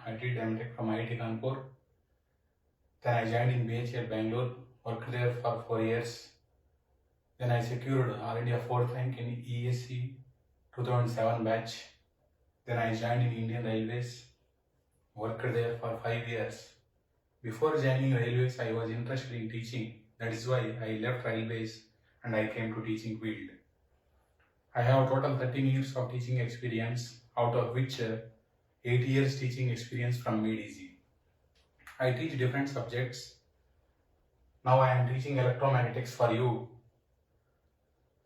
I did Emft from IIT Kanpur. Then I joined in BHL Bangalore, worked there for 4 years. Then I secured All India 4th rank in ESC 2007 batch. Then I joined in Indian Railways, worked there for 5 years. Before joining Railways, I was interested in teaching. That is why I left Railways and I came to teaching field. I have total 13 years of teaching experience, out of which 8 years teaching experience from MedEasy. I teach different subjects. Now I am teaching electromagnetics for you.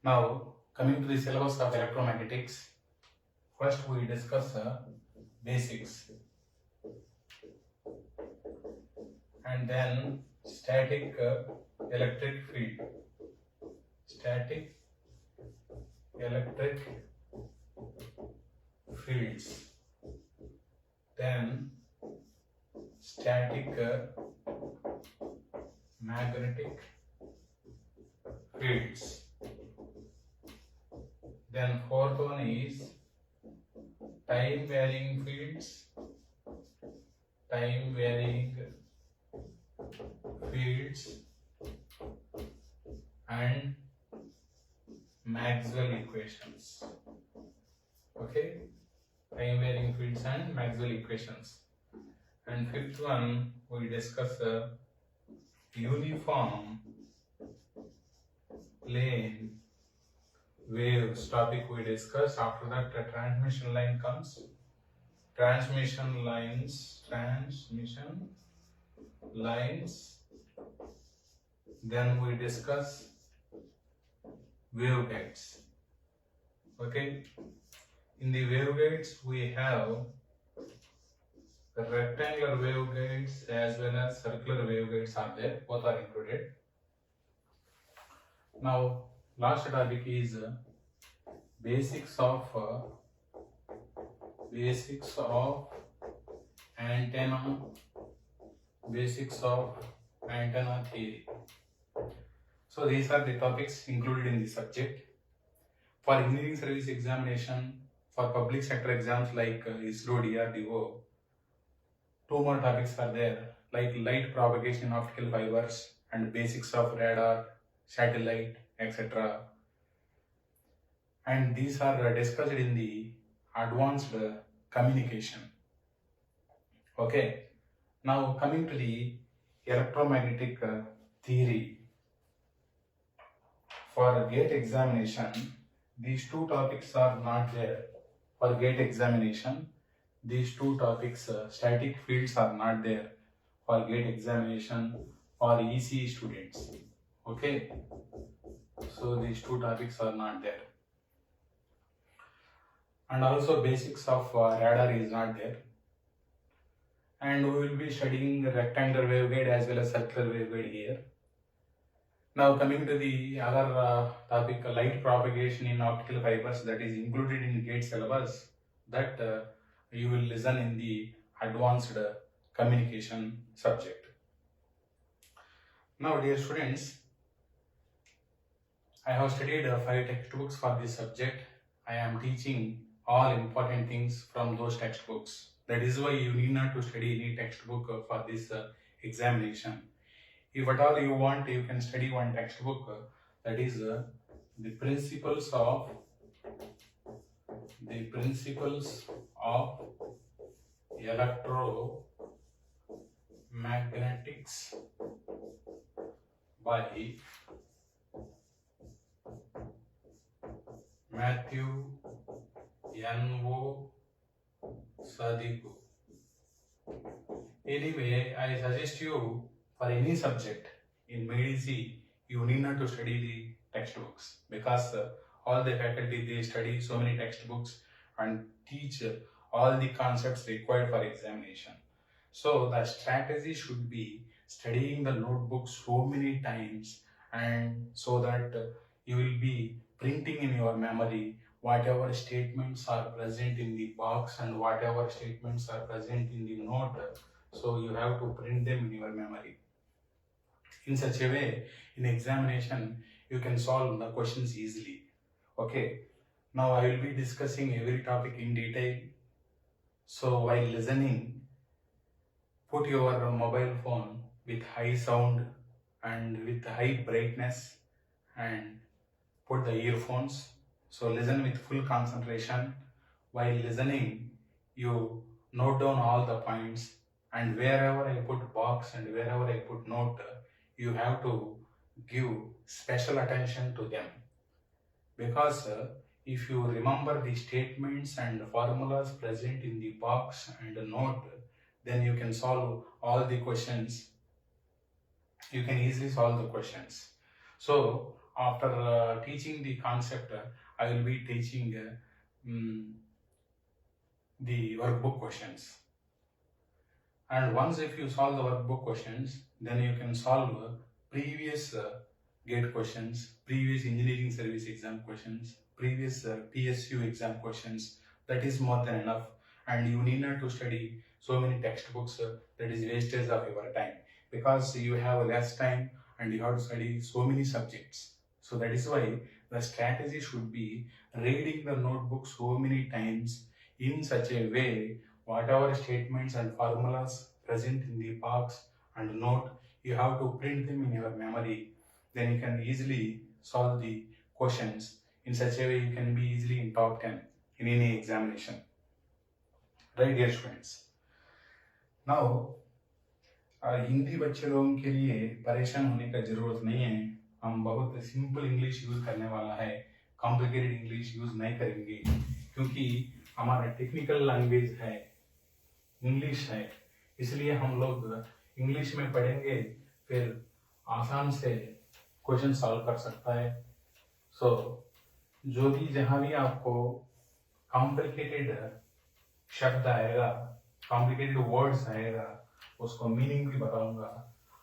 Now, coming to the syllabus of electromagnetics, first we discuss basics and then static electric field. Static electric fields. Then static magnetic fields. Then fourth one is time varying fields. Time varying fields and Maxwell equations. Okay, time varying fields and Maxwell equations. And fifth one we discuss uniform plane waves topic we discuss. After that the transmission line comes. Transmission lines. Then we discuss waveguides. Okay, in the waveguides we have rectangular waveguides as well as circular waveguides are there, both are included. Now last topic is basics of antenna theory. So these are the topics included in the subject. For engineering service examination, for public sector exams like ISRO, DRDO, 2 more topics are there, like light propagation in optical fibers and basics of radar, satellite, etc. And these are discussed in the advanced communication. Okay, now coming to the electromagnetic theory. For GATE examination, these 2 topics are not there. For GATE examination, these 2 topics, static fields, are not there for GATE examination for ECE students. Okay, so these 2 topics are not there. And also basics of radar is not there. And we will be studying rectangular waveguide as well as circular waveguide here. Now coming to the other topic, light propagation in optical fibers, that is included in GATE syllabus, that you will listen in the advanced communication subject. Now dear students, I have studied 5 textbooks for this subject. I am teaching all important things from those textbooks. That is why you need not to study any textbook for this examination. If at all you want, you can study one textbook, that is the principles of electromagnetics by Matthew N.O. Sadiku. Anyway, I suggest you, for any subject in MedEasy, you need not to study the textbooks, because all the faculty, they study so many textbooks and teach all the concepts required for examination. So the strategy should be studying the notebooks so many times, and so that you will be printing in your memory whatever statements are present in the box and whatever statements are present in the note. So you have to print them in your memory. In such a way, in examination, you can solve the questions easily. Okay, now I will be discussing every topic in detail. So while listening, put your mobile phone with high sound and with high brightness and put the earphones. So listen with full concentration. While listening, you note down all the points, and wherever I put box and wherever I put note, you have to give special attention to them, because if you remember the statements and formulas present in the box and the note, then you can solve all the questions. You can easily solve the questions. So after teaching the concept, I will be teaching the workbook questions. And once if you solve the workbook questions, then you can solve previous GATE questions, previous engineering service exam questions, previous PSU exam questions. That is more than enough, and you need not to study so many textbooks. That is wastage of your time, because you have less time and you have to study so many subjects. So that is why the strategy should be reading the notebook so many times in such a way, whatever statements and formulas present in the box and note, you have to print them in your memory. Then you can easily solve the questions. In such a way, you can be easily in top 10 in any examination. Right, dear students? Now, Hindi बच्चे लोगों के लिए परेशान होने का जरूरत नहीं है. हम बहुत सिंपल इंग्लिश यूज करने वाला है, कॉम्प्लिकेटेड इंग्लिश यूज नहीं करेंगे, क्योंकि हमारा टेक्निकल लैंग्वेज है, इंग्लिश है. इसलिए हम लोग इंग्लिश में पढ़ेंगे, फिर आसान से क्वेश्चन सॉल्व कर सकता है. सो जो भी जहाँ भी आपको कॉम्प्लिकेटेड शब्द आएगा, कॉम्प्लिकेटेड वर्ड्स आएगा, उसको मीनिंग भी बताऊंगा.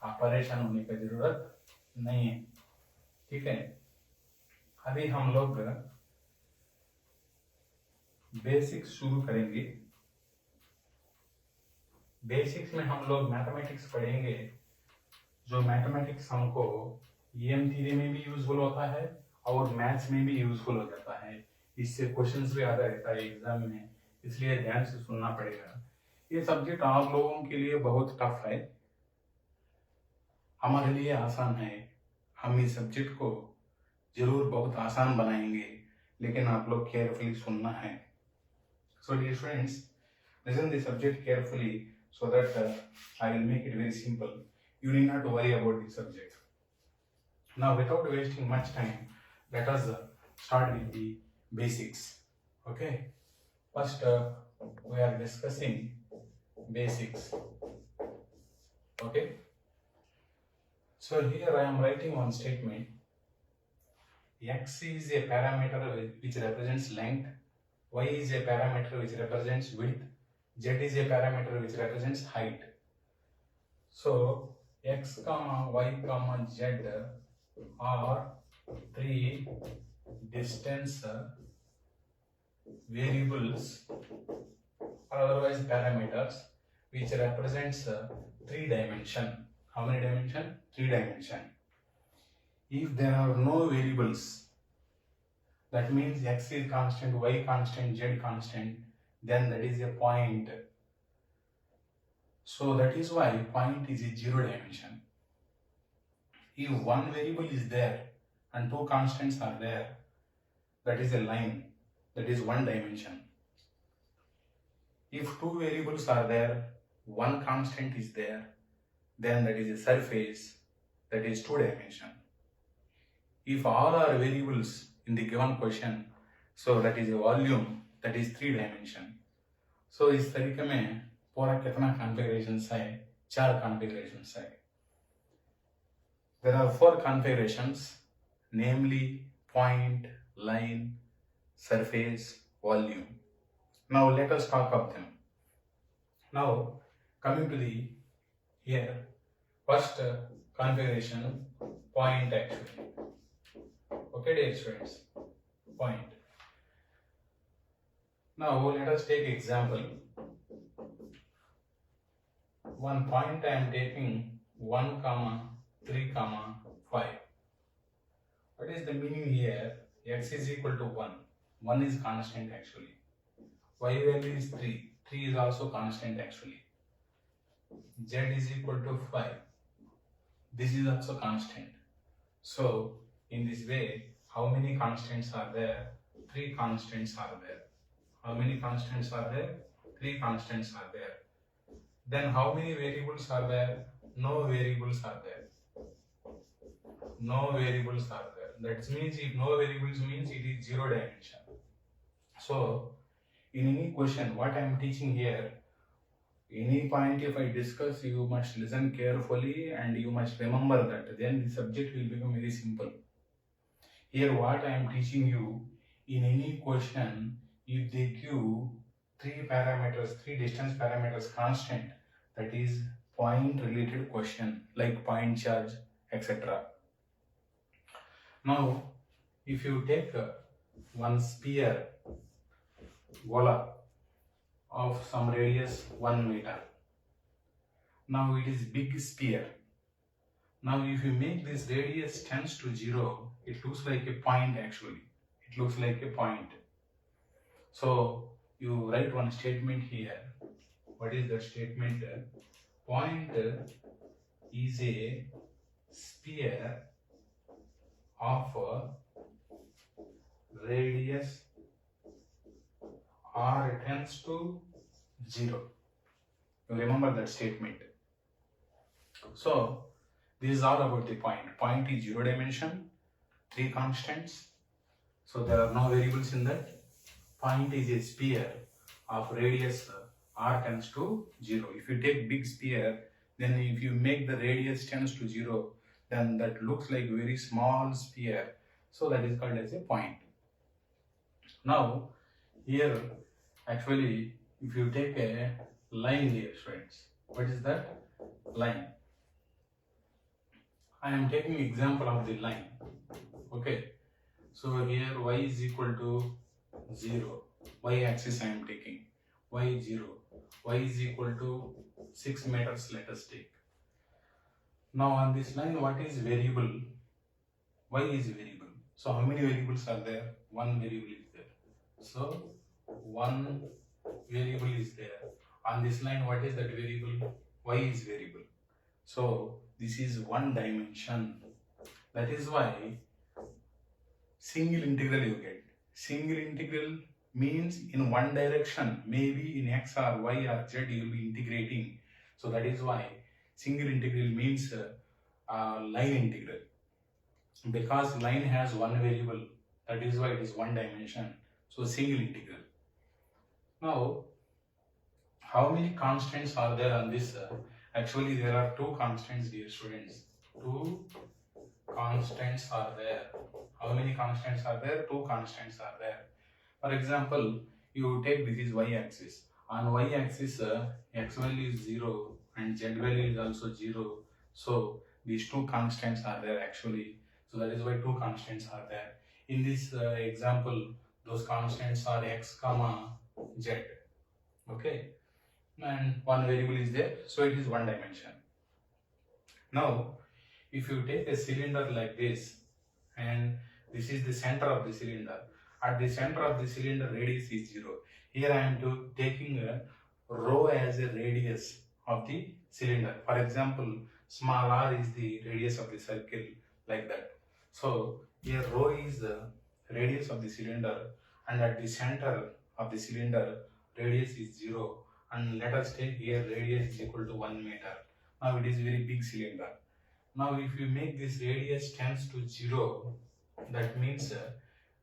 आप परेशान होने की जरूरत नहीं है, ठीक है. अभी हम लोग बेसिक्स शुरू करेंगे. बेसिक्स में हम लोग मैथमेटिक्स पढ़ेंगे. जो मैथमेटिक्स हमको EM थ्योरी में भी यूजफुल होता है और मैथ्स में भी यूजफुल हो जाता है. इससे क्वेश्चंस भी आता रहता है एग्जाम में, इसलिए ध्यान से सुनना पड़ेगा. ये सब्जेक्ट आप लोगों के लिए बहुत टफ है, हमारे लिए आसान है. हम इस सब्जेक्ट को जरूर बहुत आसान बनाएंगे, लेकिन आप लोग केयरफुली सुनना है. So dear students, listen the subject carefully so that I will make it very simple. You need not to worry about the subject. Now, without wasting much time, let us start with the basics. Okay. First, we are discussing basics. Okay. So here I am writing one statement. X is a parameter which represents length. Y is a parameter which represents width. Z is a parameter which represents height. So X, Y, Z are three distance variables, or otherwise parameters, which represents 3 dimension. How many dimension? 3 dimension. If there are no variables, that means X is constant, Y constant, Z constant, then that is a point. So that is why point is a 0 dimension. If one variable is there and 2 constants are there, that is a line, that is 1 dimension. If 2 variables are there, 1 constant is there, then that is a surface, that is 2 dimension. If all are variables in the given question, so that is a volume, that is 3 dimension. So इस तरीके में पूरा कितना configurations है? 4 configurations है. There are 4 configurations, namely point, line, surface, volume. Now let us talk of them. Now coming to the here, first configuration, point actually. Okay, dear students, point. Now let us take example. One point I am taking 1, 3, 5. What is the meaning here? X is equal to 1. 1 is constant actually. Y value is 3. 3 is also constant actually. Z is equal to 5. This is also constant. So in this way, how many constants are there? 3 constants are there. How many constants are there? 3 constants are there. Then how many variables are there? No variables are there. No variables are there. That means if no variables means it is 0 dimension. So in any question, what I am teaching here, any point if I discuss, you must listen carefully and you must remember that. Then the subject will become very simple. Here what I am teaching you, in any question, if they give 3 parameters, 3 distance parameters constant, that is point related question like point charge, etc. Now, if you take one sphere, voila, of some radius 1 meter. Now it is big sphere. Now if you make this radius tends to 0, it looks like a point actually. It looks like a point. So you write one statement here. What is that statement? Point is a sphere of radius r tends to 0. You remember that statement. So this is all about the point. Point is 0 dimension, 3 constants. So there are no variables in that. Point is a sphere of radius r tends to 0. If you take big sphere, then if you make the radius tends to 0, then that looks like very small sphere. So that is called as a point. Now here actually if you take a line here, friends, what is that? Line. I am taking example of the line. Okay. So here y is equal to 0. Y axis I am taking. Y is 0. Y is equal to 6 meters, let us take. Now on this line, what is variable? Y is variable. So how many variables are there? One variable is there. So one variable is there. On this line, what is that variable? Y is variable. So this is one dimension. That is why single integral you get. Single integral means in one direction, maybe in x or y or z you will be integrating. So that is why single integral means line integral. Because line has one variable, that is why it is one dimension. So single integral. Now, how many constants are there on this? Actually, there are 2 constants, dear students. 2 constants are there. How many constants are there? 2 constants are there. For example, you take this is y-axis. On y-axis, x value is 0 and z value is also 0. So these 2 constants are there actually. So that is why 2 constants are there. In this example, those constants are x, z. Okay. And one variable is there, so it is one dimension. Now, if you take a cylinder like this, and this is the center of the cylinder, at the center of the cylinder radius is 0. Here I am taking a rho as a radius of the cylinder. For example, small r is the radius of the circle, like that. So here rho is the radius of the cylinder, and at the center of the cylinder radius is 0. And let us take here radius is equal to 1 meter. Now it is very big cylinder. Now if you make this radius tends to 0, that means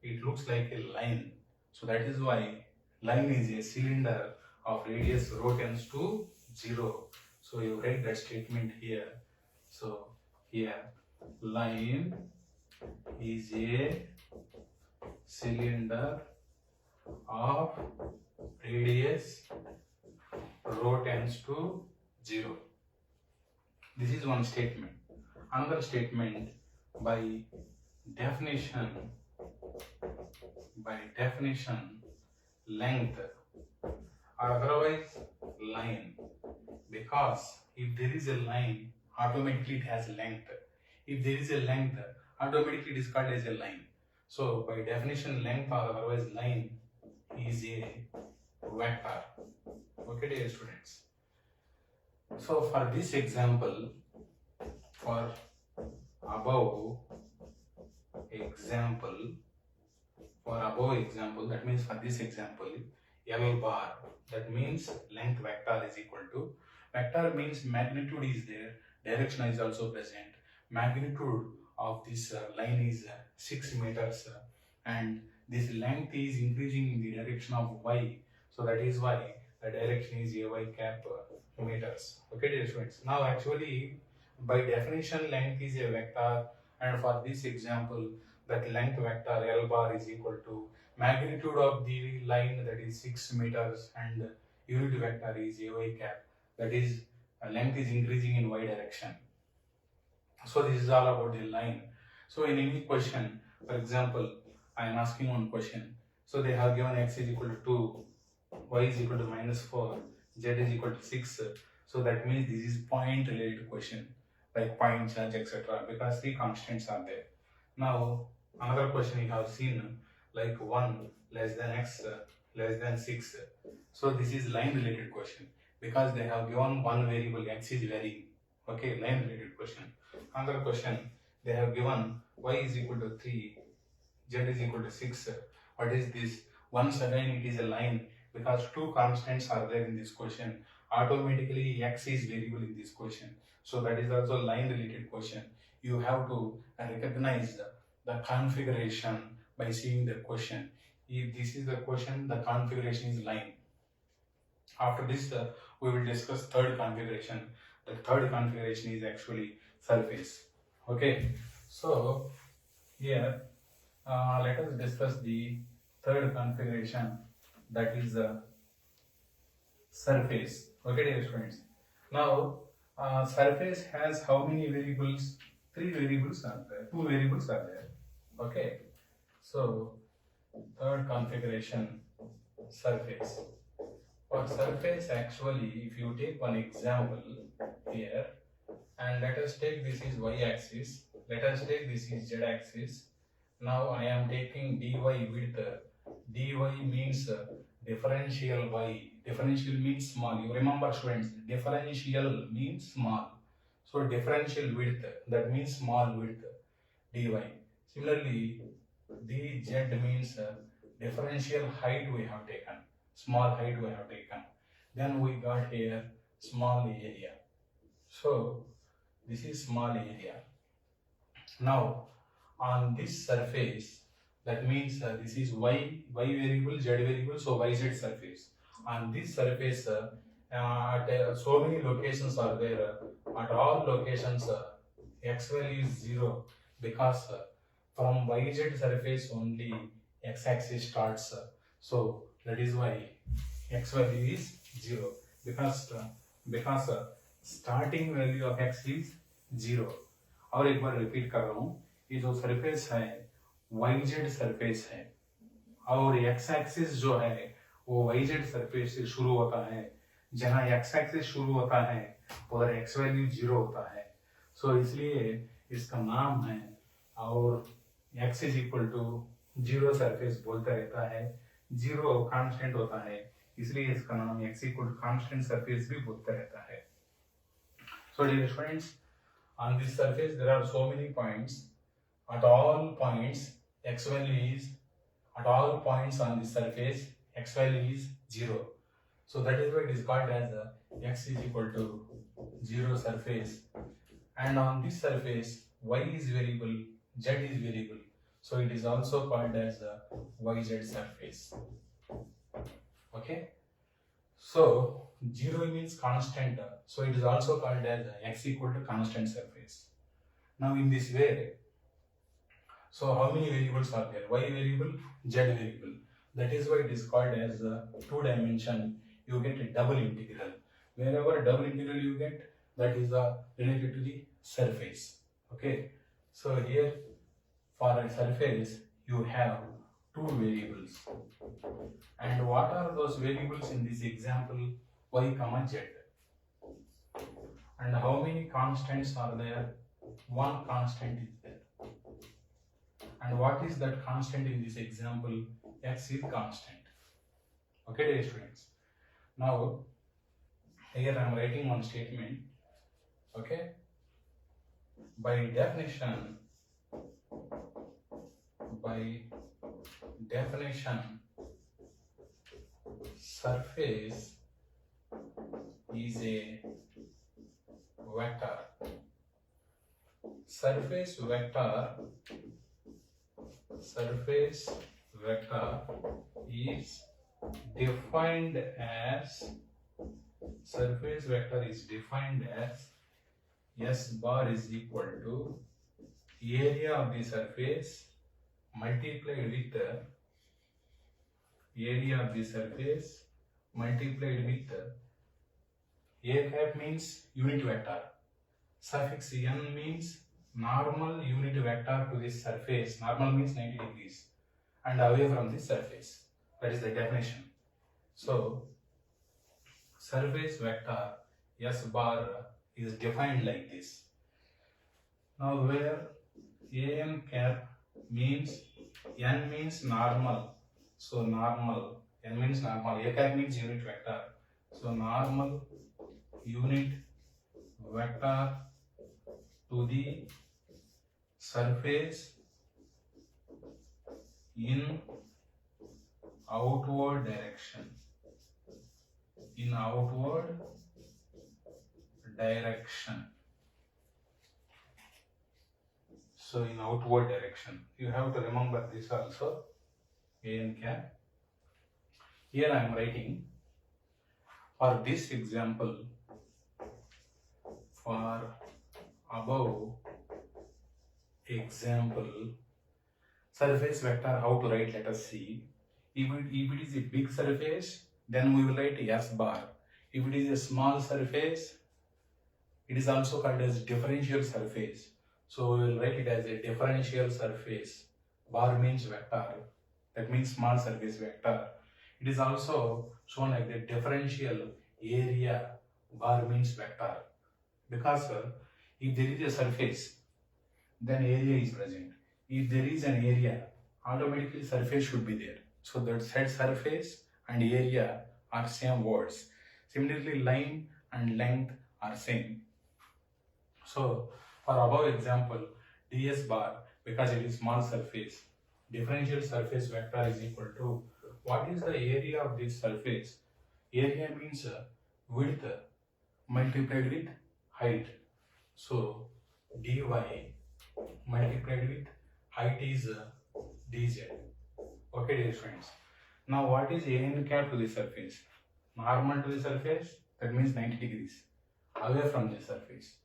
it looks like a line. So that is why line is a cylinder of radius rho tends to 0. So you write that statement here. So here line is a cylinder of radius rho tends to 0. This is one statement. Another statement, by definition, length or otherwise line, because if there is a line, automatically it has length. If there is a length, automatically it is called as a line. So by definition, length or otherwise line is a vector. Okay, dear students. So for this example, for above example, that means for this example, L bar, that means length vector is equal to, vector means magnitude is there, direction is also present. Magnitude of this line is 6 meters and this length is increasing in the direction of y. So that is why the direction is ay cap meters. Okay, dear students. Now actually by definition length is a vector, and for this example that length vector L bar is equal to magnitude of the line, that is 6 meters, and unit vector is ay cap, that is length is increasing in y direction. So this is all about the line. So in any question, for example, I am asking one question. So they have given x is equal to 2, y is equal to -4, z is equal to 6. So that means this is point related question, like point charge, etc. because 3 constants are there. Now another question you have seen, like 1 less than x less than 6. So this is line related question because they have given one variable x is varying. Okay, line related question. Another question, they have given y is equal to 3, z is equal to 6. What is this? Once again it is a line because 2 constants are there in this question. Automatically x is variable in this question. So that is also line related question. You have to recognize the configuration by seeing the question. If this is the question, the configuration is line. After this, we will discuss third configuration. The third configuration is actually surface. Okay, so here let us discuss the third configuration, that is the surface. Okay, dear friends. Now surface has how many variables? 3 variables are there, 2 variables are there. Okay, so third configuration, surface. For surface, actually, if you take one example here, and let us take this is y-axis, let us take this is z-axis. Now I am taking dy width. Dy means differential y. Differential means small. You remember, students, differential means small. So differential width, that means small width, dy. Similarly, dz means differential height we have taken. Small height we have taken. Then we got here small area. So this is small area. Now on this surface, that means this is y variable, z variable, so yz surface. On this surface, so many locations are there. At all locations, x value is 0 because from yz surface only x-axis starts. So that is why x value is 0 because starting value of x is 0. और एक बार repeat कर रहा हूँ, ये जो surface है yz surface है और x एक्सिस जो है वो yz सरफेस से शुरू होता है. जहाँ x एक्सिस शुरू होता है उधर x वैल्यू 0 होता है. सो इसलिए इसका नाम है, और x is equal to 0 surface बोलता रहता है. 0 कांस्टेंट होता है, इसलिए इसका नाम x equal to constant surface भी बोलता रहता है. So dear students, on this surface there are so many points. At all points x value is, at all points on the surface x value is 0. So that is why it is called as x is equal to 0 surface. And on this surface y is variable, z is variable. So it is also called as yz surface. Okay. So 0 means constant, so it is also called as x equal to constant surface. Now in this way, so how many variables are there? Y variable, z variable. That is why it is called as 2 dimension. You get a double integral. Wherever double integral you get, that is related to the surface. Okay. So here for a surface you have 2 variables. And what are those variables in this example? Y, z. And how many constants are there? 1 constant is there. And what is that constant in this example? X is constant. Okay, dear students. Now Here I am writing one statement. Okay. By definition, surface is a vector. Surface vector is defined as S bar is equal to area of the surface multiplied with A cap means unit vector. Suffix n means normal unit vector to this surface. Normal means 90 degrees and away from this surface. That is the definition. So, surface vector S bar is defined like this. Now, where an cap means n means normal. So, normal, n means normal, a cap means unit vector. So, normal unit vector to the surface in outward direction. So in outward direction, you have to remember this also. An cap. Here I am writing for this example. For above example, surface vector, how to write, let us see. If it is a big surface, then we will write S bar. If it is a small surface, it is also called as differential surface. So we will write it as a differential surface. Bar means vector. That means small surface vector. It is also shown like the differential area. Bar means vector. Because if there is a surface, then area is present. If there is an area, automatically surface should be there. So that said surface and area are same words. Similarly, line and length are same. So for above example, ds bar, because it is small surface, differential surface vector is equal to, what is the area of this surface? Area means width multiplied with height. So dy multiplied with height is dz. Okay, dear friends. Now what is an cap to the surface? Normal to the surface, that means 90 degrees away from the surface.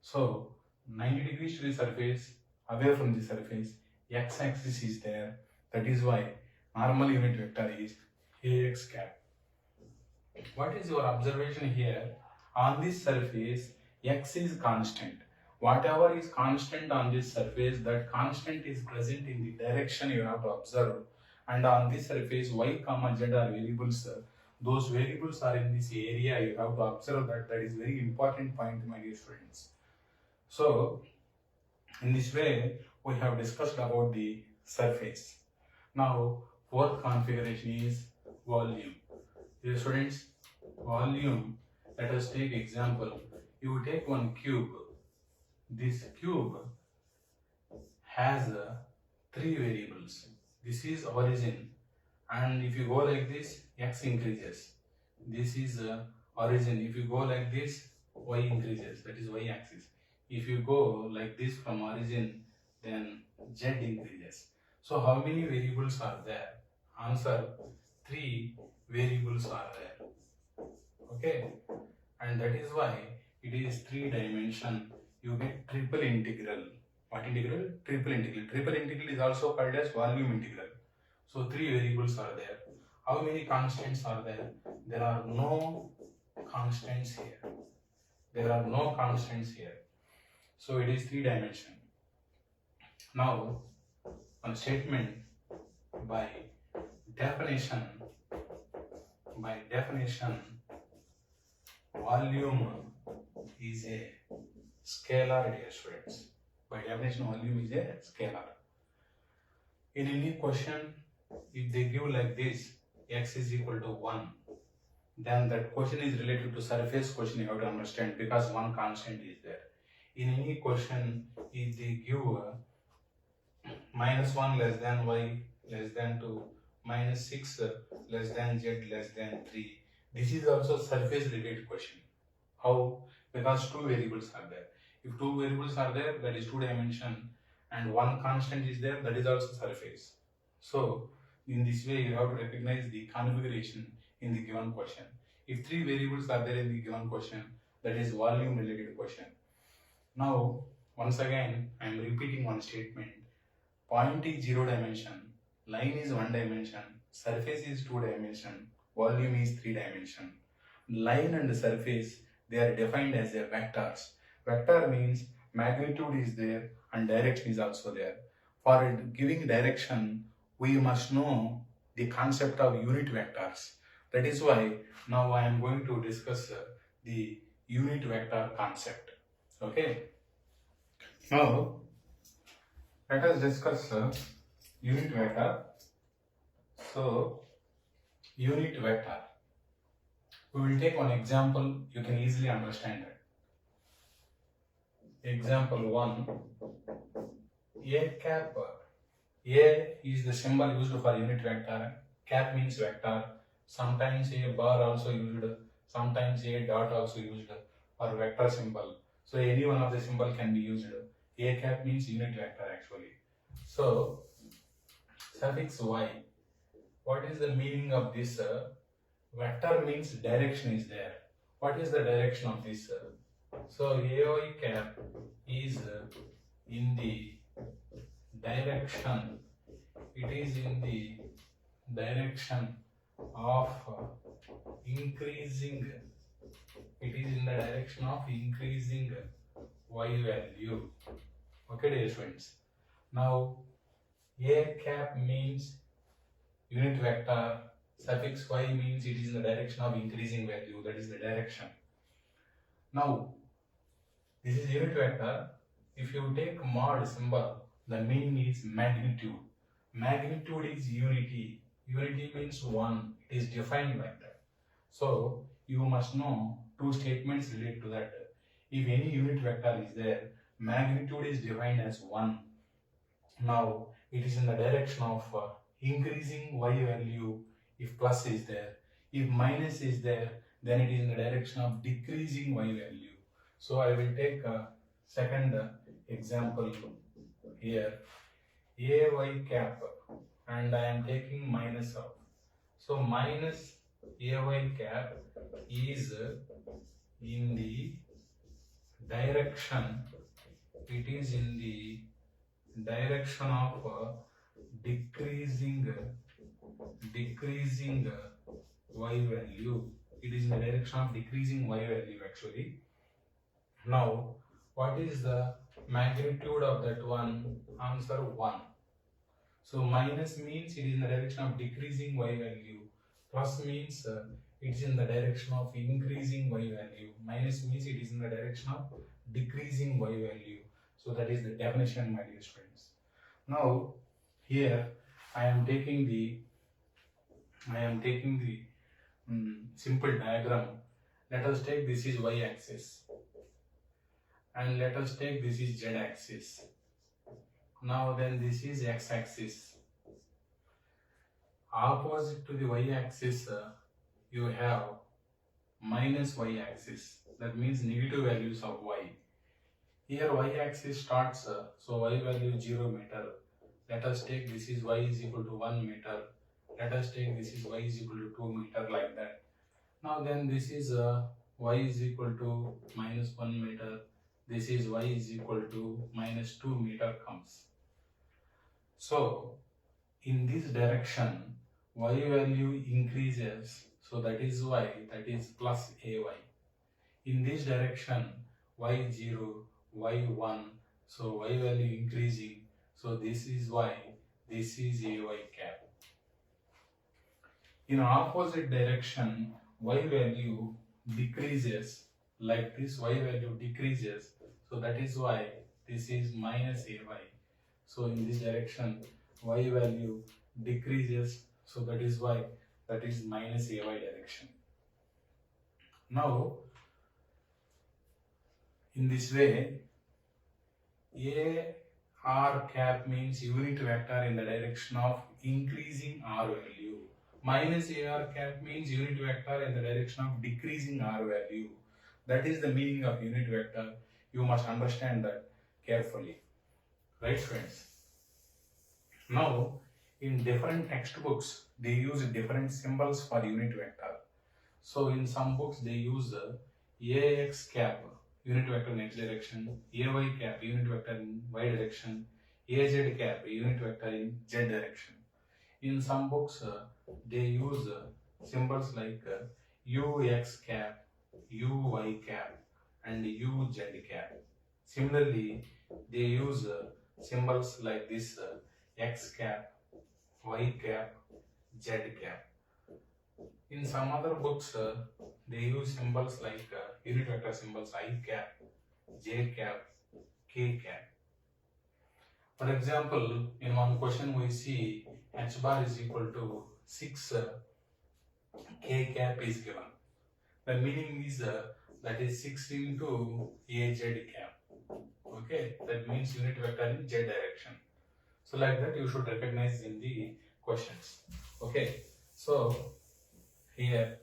So 90 degrees to the surface, away from the surface, x-axis is there. That is why normal unit vector is ax cap. What is your observation here? On this surface, x is constant. Whatever is constant on this surface, that constant is present in the direction you have to observe. And on this surface, y, z are variables. Those variables are in this area. You have to observe that. That is very important point, my dear friends. So, in this way, we have discussed about the surface. Now, fourth configuration is volume. Dear students, volume, let us take example. You take one cube. This cube has three variables. This is origin, and if you go like this, x increases. This is origin. If you go like this, y increases. That is y axis. If you go like this from origin, then z increases. So how many variables are there? Answer: 3 variables are there. Okay, and that is why it is 3 dimension. You get triple integral. What integral? Triple integral. Triple integral is also called as volume integral. So 3 variables are there. How many constants are there? There are no constants here. So it is 3 dimension. Now, one statement: by definition, volume is a scalar, dear students. By definition, volume is a scalar. In any question, if they give like this, x is equal to 1, then that question is related to surface question. You have to understand, because one constant is there. In any question, if they give -1 less than y less than 2, -6 less than z less than 3, this is also surface related question. How? Because two variables are there. If two variables are there, that is two dimension, and one constant is there, that is also surface. So in this way, you have to recognize the configuration in the given question. If three variables are there in the given question, that is volume related question. Now, once again, I am repeating one statement. Point is 0 dimension, line is 1 dimension, surface is 2 dimension, volume is 3 dimension. Line and surface, they are defined as a vectors. Vector means magnitude is there and direction is also there. For giving direction, we must know the concept of unit vectors. That is why now I am going to discuss the unit vector concept. Okay. Now, let us discuss unit vector. So, unit vector. We will take one example, you can easily understand it. Example 1, A cap. A is the symbol used for unit vector. Cap means vector. Sometimes a bar also used, sometimes a dot also used for vector symbol. So any one of the symbol can be used. A cap means unit vector actually. So suffix y. What is the meaning of this? Vector means direction is there. What is the direction of this? So AY cap is in the direction. It is in the direction of increasing. It is in the direction of increasing y value. Okay, dear friends. Now, A cap means unit vector. Suffix y means it is in the direction of increasing value. That is the direction. Now, this is unit vector. If you take mod symbol, the meaning is magnitude. Magnitude is unity. Unity means 1. It is defined like that. So, you must know two statements related to that. If any unit vector is there, magnitude is defined as 1. Now, it is in the direction of increasing y value if plus is there. If minus is there, then it is in the direction of decreasing y value. So, I will take a second example here. AY cap, and I am taking minus out. So minus AY cap is in the direction, it is in the direction of decreasing y value. It is in the direction of decreasing y value actually. Now, what is the magnitude of that one? Answer 1. So minus means it is in the direction of decreasing y value. Plus means it is in the direction of increasing y value. Minus means it is in the direction of decreasing y value. So that is the definition, my dear friends. Now here I am taking the simple diagram. Let us take this is y axis. And let us take this is z axis. Now then this is x axis. Opposite to the y axis you have minus y axis. That means negative values of y. Here y axis starts, so y value 0 meter. Let us take this is y is equal to 1 meter. Let us take this is y is equal to 2 meter, like that. Now then this is y is equal to minus 1 meter. This is y is equal to minus 2 meter comes. So in this direction y value increases, so that is y, that is plus ay. In this direction y0, y1, so y value increasing, so this is y, this is ay cap. In opposite direction y value decreases, like this y value decreases, so that is why this is minus ay. So in this direction y value decreases, so that is why that is minus ay direction. Now, in this way, A r cap means unit vector in the direction of increasing r value. Minus A r cap means unit vector in the direction of decreasing r value. That is the meaning of unit vector. You must understand that carefully. Right, friends? Now, in different textbooks, they use different symbols for unit vector. So, in some books, they use AX cap, unit vector in x direction, AY cap, unit vector in y direction, AZ cap, unit vector in z direction. In some books, they use symbols like UX cap, UY cap, and UZ cap. Similarly, they use symbols like this X cap, Y cap, Z cap. In some other books, they use symbols like unit vector symbols I cap, J cap, K cap. For example, in one question we see h bar is equal to 6 K cap is given. The meaning is that is 6 into AZ cap. Okay, that means unit vector in Z direction. So like that you should recognize in the questions. Okay, so here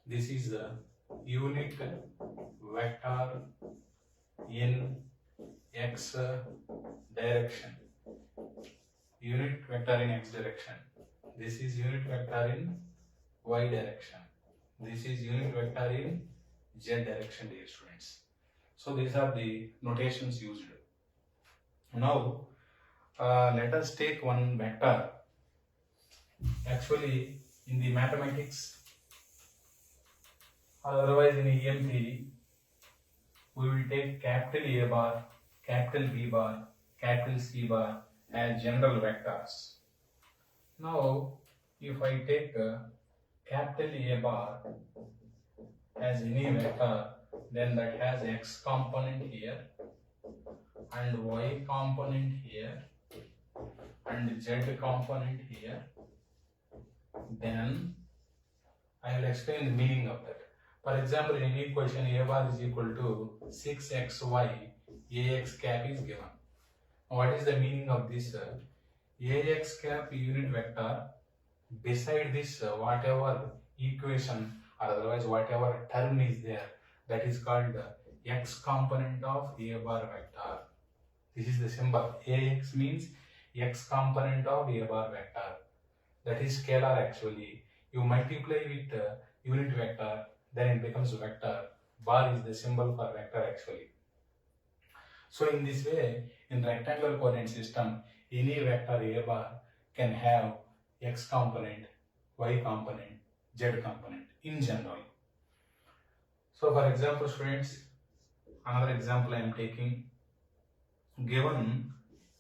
this is the unit vector in x direction. Unit vector in x direction. This is unit vector in y direction. This is unit vector in z direction, dear students. So these are the notations used. Now let us take one vector. Actually, in the mathematics or otherwise in EM theory, we will take capital A bar, capital B bar, capital C bar as general vectors. Now, if I take capital A bar as any vector, then that has x component here and y component here and z component here, then I will explain the meaning of that. For example, in any equation A bar is equal to 6xy, Ax cap is given. What is the meaning of this? Ax cap unit vector, beside this whatever equation or otherwise whatever term is there, that is called x component of A bar vector. This is the symbol. Ax means x component of A bar vector. That is scalar actually. You multiply with unit vector, then it becomes vector. Bar is the symbol for vector actually. So in this way, in rectangular coordinate system, any vector A bar can have x component, y component, z component in general. So for example, students, another example I am taking. Given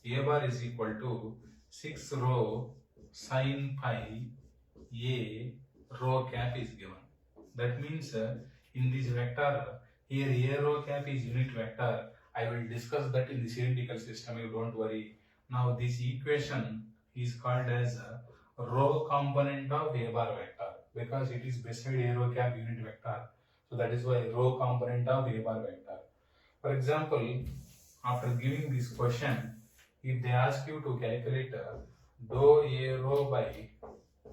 A bar is equal to 6 rho sin pi A rho cap is given. That means in this vector, here A rho cap is unit vector. I will discuss that in the cylindrical system, you don't worry. Now this equation is called as rho component of A bar vector because it is beside A rho cap unit vector. So that is why rho component of A bar vector. For example, after giving this question, if they ask you to calculate dou A rho by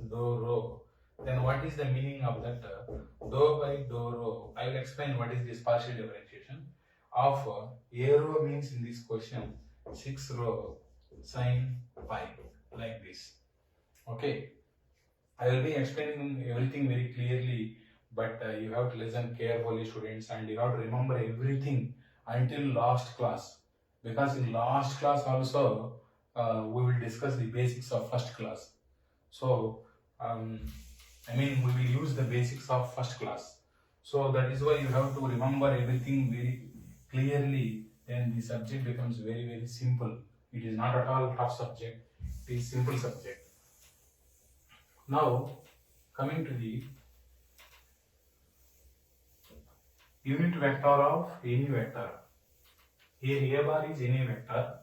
dou rho, then what is the meaning of that dou by dou rho? I will explain what is this partial differentiation of A rho means in this question 6 rho sin pi, like this. Okay, I will be explaining everything very clearly, but you have to listen carefully, students, and you have to remember everything until last class, because in last class also we will discuss the basics of first class. So we will use the basics of first class. So that is why you have to remember everything very clearly, then the subject becomes very, very simple. It is not at all tough subject, it is simple subject. Now, coming to the unit vector of any vector. Here A bar is any vector.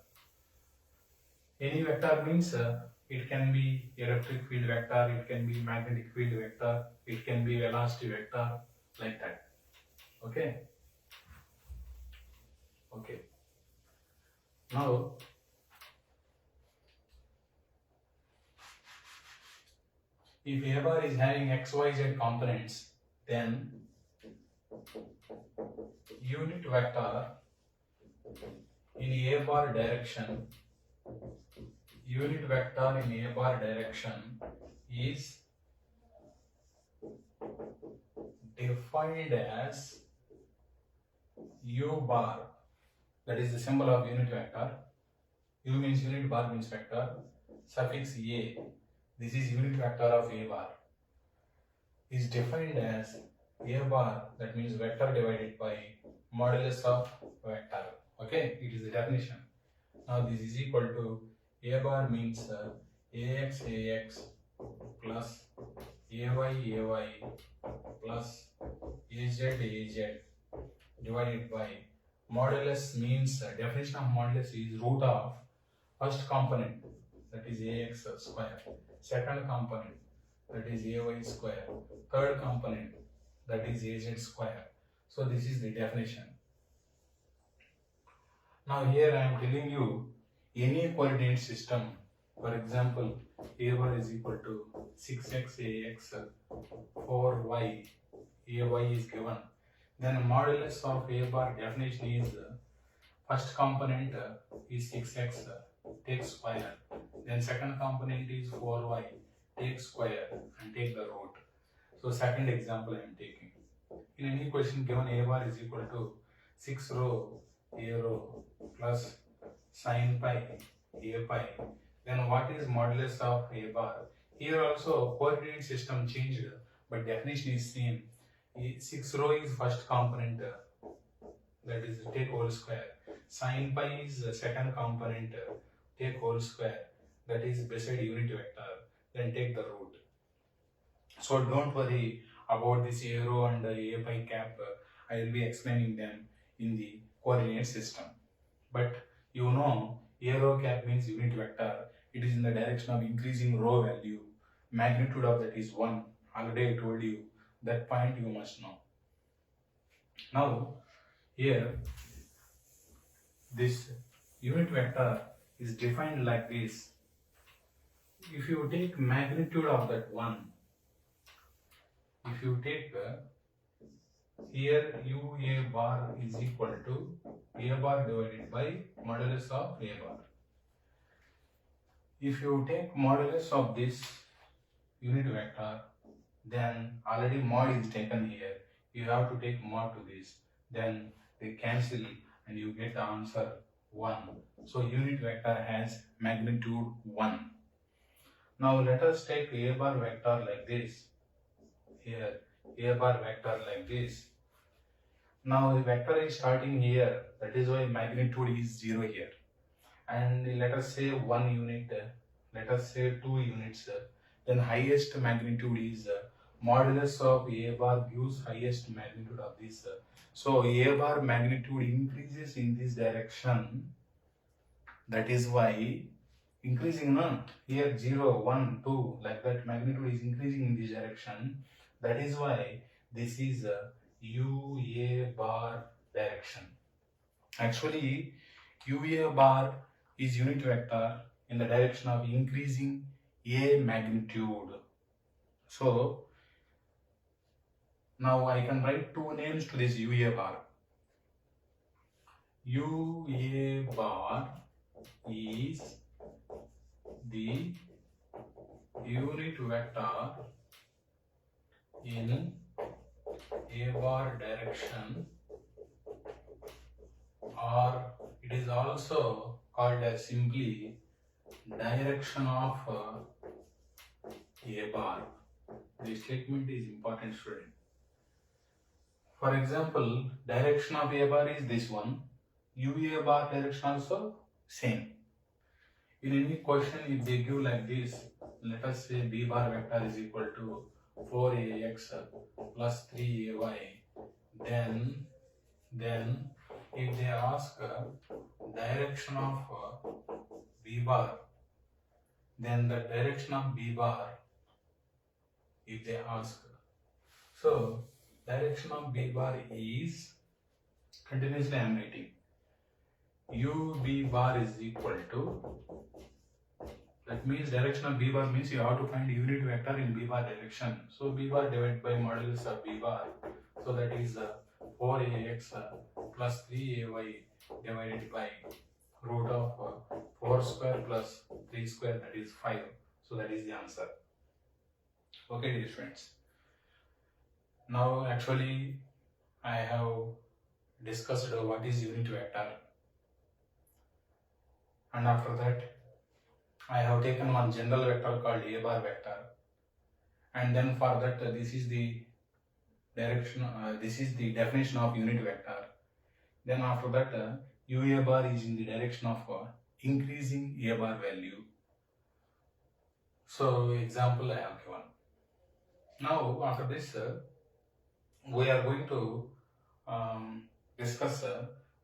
Any vector means it can be electric field vector, it can be magnetic field vector, it can be velocity vector, like that. Okay. Okay. Now if A bar is having x, y, z components, then unit vector in A bar direction, unit vector in A bar direction is defined as u bar, that is the symbol of unit vector. U means unit, bar means vector, suffix a, this is unit vector of A bar, is defined as A bar, that means vector divided by modulus of vector. Okay, it is the definition. Now this is equal to A bar means ax plus ay plus az divided by modulus means definition of modulus is root of first component, that is ax square, second component, that is ay square, third component, that is az square. So this is the definition. Now here I am telling you any coordinate system. For example, A bar is equal to 6x ax 4y ay is given. Then modulus of A bar definition is first component is 6x, take square. Then second component is 4y, take square and take the root. So second example I am taking. In any question given A bar is equal to 6 rho A rho plus sin pi A pi. Then what is modulus of A bar? Here also coordinate system changed, but definition is same. 6 rho is first component, that is take whole square. Sin pi is second component, take whole square, that is beside unit vector, then take the root. So don't worry about this A rho and A pi cap, I will be explaining them in the coordinate system. But you know A rho cap means unit vector, it is in the direction of increasing rho value, magnitude of that is 1, already I told you, that point you must know. Now here this unit vector is defined like this. If you take magnitude of that 1, if you take here u A bar is equal to A bar divided by modulus of A bar. If you take modulus of this unit vector, then already mod is taken here. You have to take mod to this. Then they cancel and you get the answer 1. So unit vector has magnitude 1. Now let us take A bar vector like this. Here A bar vector like this. Now the vector is starting here, that is why magnitude is 0 here. And let us say 1 unit, let us say 2 units, then highest magnitude is modulus of A bar gives highest magnitude of this. So A bar magnitude increases in this direction, that is why increasing, no? Here 0, 1, 2, like that magnitude is increasing in this direction, that is why this is U A bar direction. Actually U A bar is unit vector in the direction of increasing A magnitude. So now I can write two names to this U A bar. U A bar is the unit vector in A bar direction, or it is also called as simply direction of A bar. This statement is important, student. For example, direction of A bar is this one, U A bar direction also same. In any question, if they give like this, let us say B bar vector is equal to 4ax plus 3ay, then if they ask direction of B bar, then the direction of B bar, if they ask, so Direction of B bar is, continuously I am writing, U B bar is equal to, that means direction of B bar means you have to find unit vector in B bar direction. So B bar divided by modulus of B bar. So that is 4ax plus 3ay divided by root of 4 square plus 3 square, that is 5. So that is the answer. Okay, dear friends. Now actually I have discussed what is unit vector, and after that I have taken one general vector called A bar vector, and then for that this is the direction, this is the definition of unit vector. Then after that U A bar is in the direction of increasing A bar value. So example I have given. Now after this we are going to discuss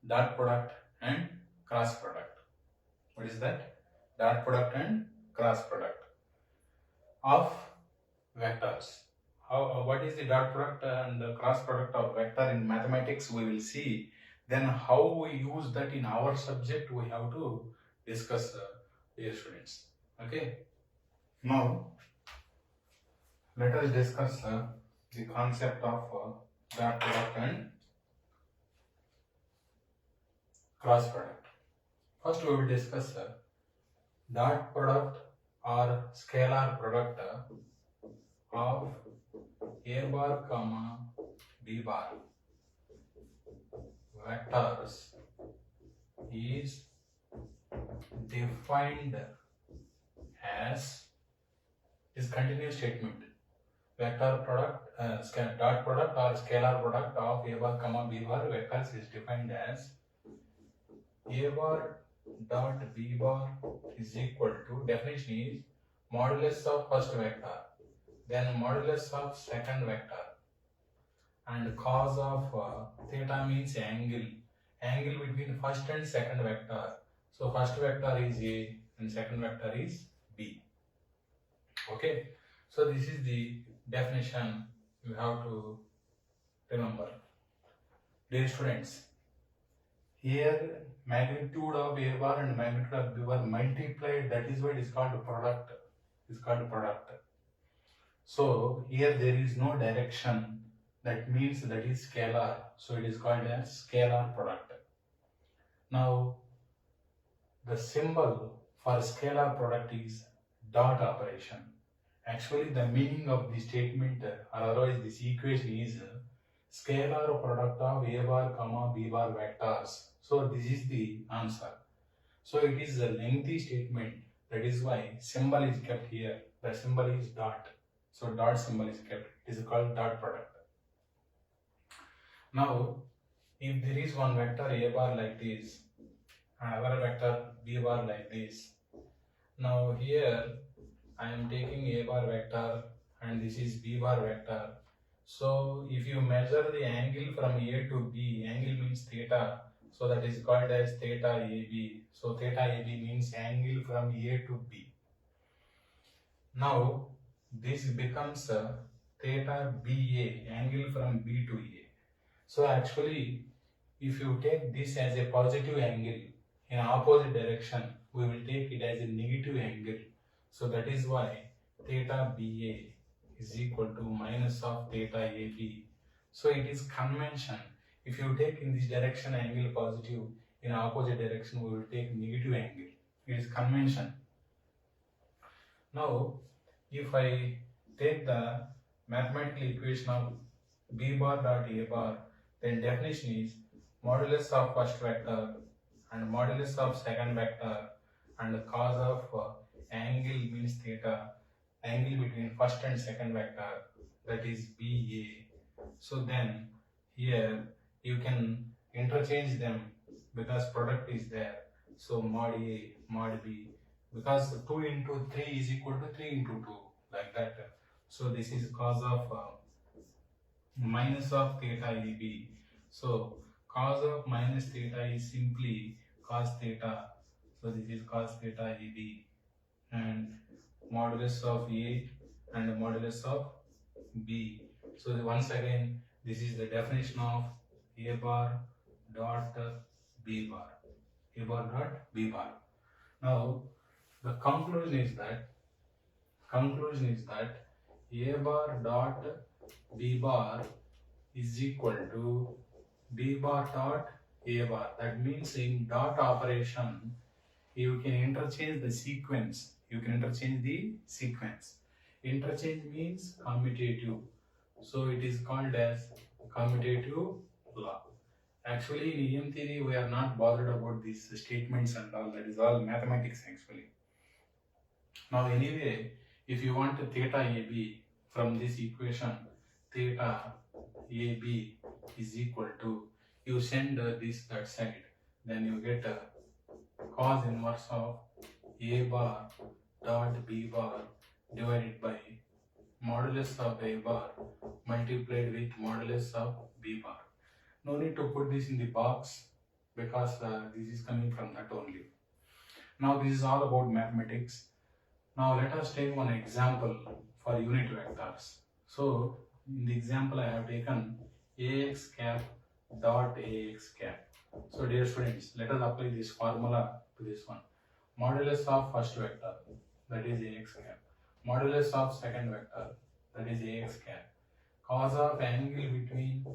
dot product and cross product. What is that? Dot product and cross product of vectors. What is the dot product and the cross product of vector in mathematics we will see. Then how we use that in our subject we have to discuss, dear students. Okay. Now let us discuss the concept of dot product and cross product. First we will discuss dot product or scalar product of A bar comma B bar vectors is defined as, is continuous statement. Vector product, dot product or scalar product of A bar comma B bar vectors is defined as A bar dot B bar is equal to, definition is modulus of first vector, then modulus of second vector, and cos of theta means angle between first and second vector. So first vector is A and second vector is B. Okay, so this is the definition you have to remember. Dear students, here magnitude of A bar and magnitude of B bar multiplied, that is why it is called product. It is called product. So here there is no direction, that means that is scalar. So it is called as scalar product. Now the symbol for scalar product is dot operation. Actually the meaning of the statement or otherwise this equation is scalar product of A bar comma B bar vectors. So this is the answer. So it is a lengthy statement, that is why symbol is kept here. The symbol is dot. So dot symbol is kept. It is called dot product. Now if there is one vector A bar like this, another vector B bar like this. Now here I am taking A bar vector and this is B bar vector. So if you measure the angle from A to B, angle means theta, so that is called as theta AB. So theta AB means angle from A to B. Now this becomes theta BA, angle from B to A. So actually if you take this as a positive angle in opposite direction, we will take it as a negative angle. So that is why theta BA is equal to minus of theta AB. So it is convention. If you take in this direction angle positive, in opposite direction we will take negative angle. It is convention. Now if I take the mathematical equation of B bar dot A bar, then definition is modulus of first vector and modulus of second vector and cos of angle means theta, angle between first and second vector, that is BA. So then here you can interchange them because product is there. So mod A, mod B, because 2 into 3 is equal to 3 into 2, like that. So this is cos of minus of theta AB. So cos of minus theta is simply cos theta. So this is cos theta AB, and modulus of A and modulus of B. So once again This is the definition of A bar dot B bar. A bar dot B bar. Now the conclusion is that A bar dot B bar is equal to B bar dot A bar. That means in dot operation you can interchange the sequence. Interchange means commutative. So it is called as commutative law. Actually in EM theory we are not bothered about these statements and all. That is all mathematics actually. Now anyway, if you want theta AB from this equation, theta AB is equal to, you send this that side, then you get cos inverse of A bar dot B bar divided by modulus of A bar multiplied with modulus of B bar. No need to put this in the box because this is coming from that only. Now this is all about mathematics. Now let us take one example for unit vectors. So in the example I have taken Ax cap dot Ax cap. So dear students, let us apply this formula to this one. Modulus of first vector, that is Ax cap. Modulus of second vector, that is Ax cap. Cos of angle between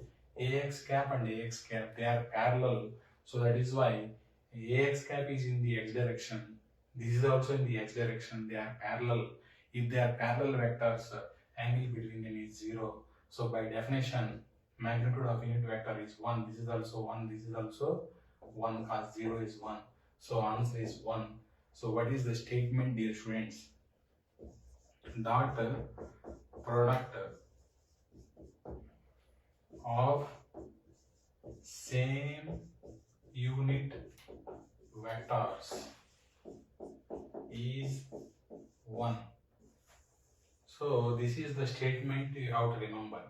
Ax cap and Ax cap, they are parallel. So that is why Ax cap is in the x direction. This is also in the x direction. They are parallel. If they are parallel vectors, angle between them is 0. So by definition, magnitude of unit vector is 1. This is also 1. This is also 1. Cos 0 is 1. So answer is 1. So what is the statement, dear students? Dot product of same unit vectors is 1. So this is the statement you have to remember.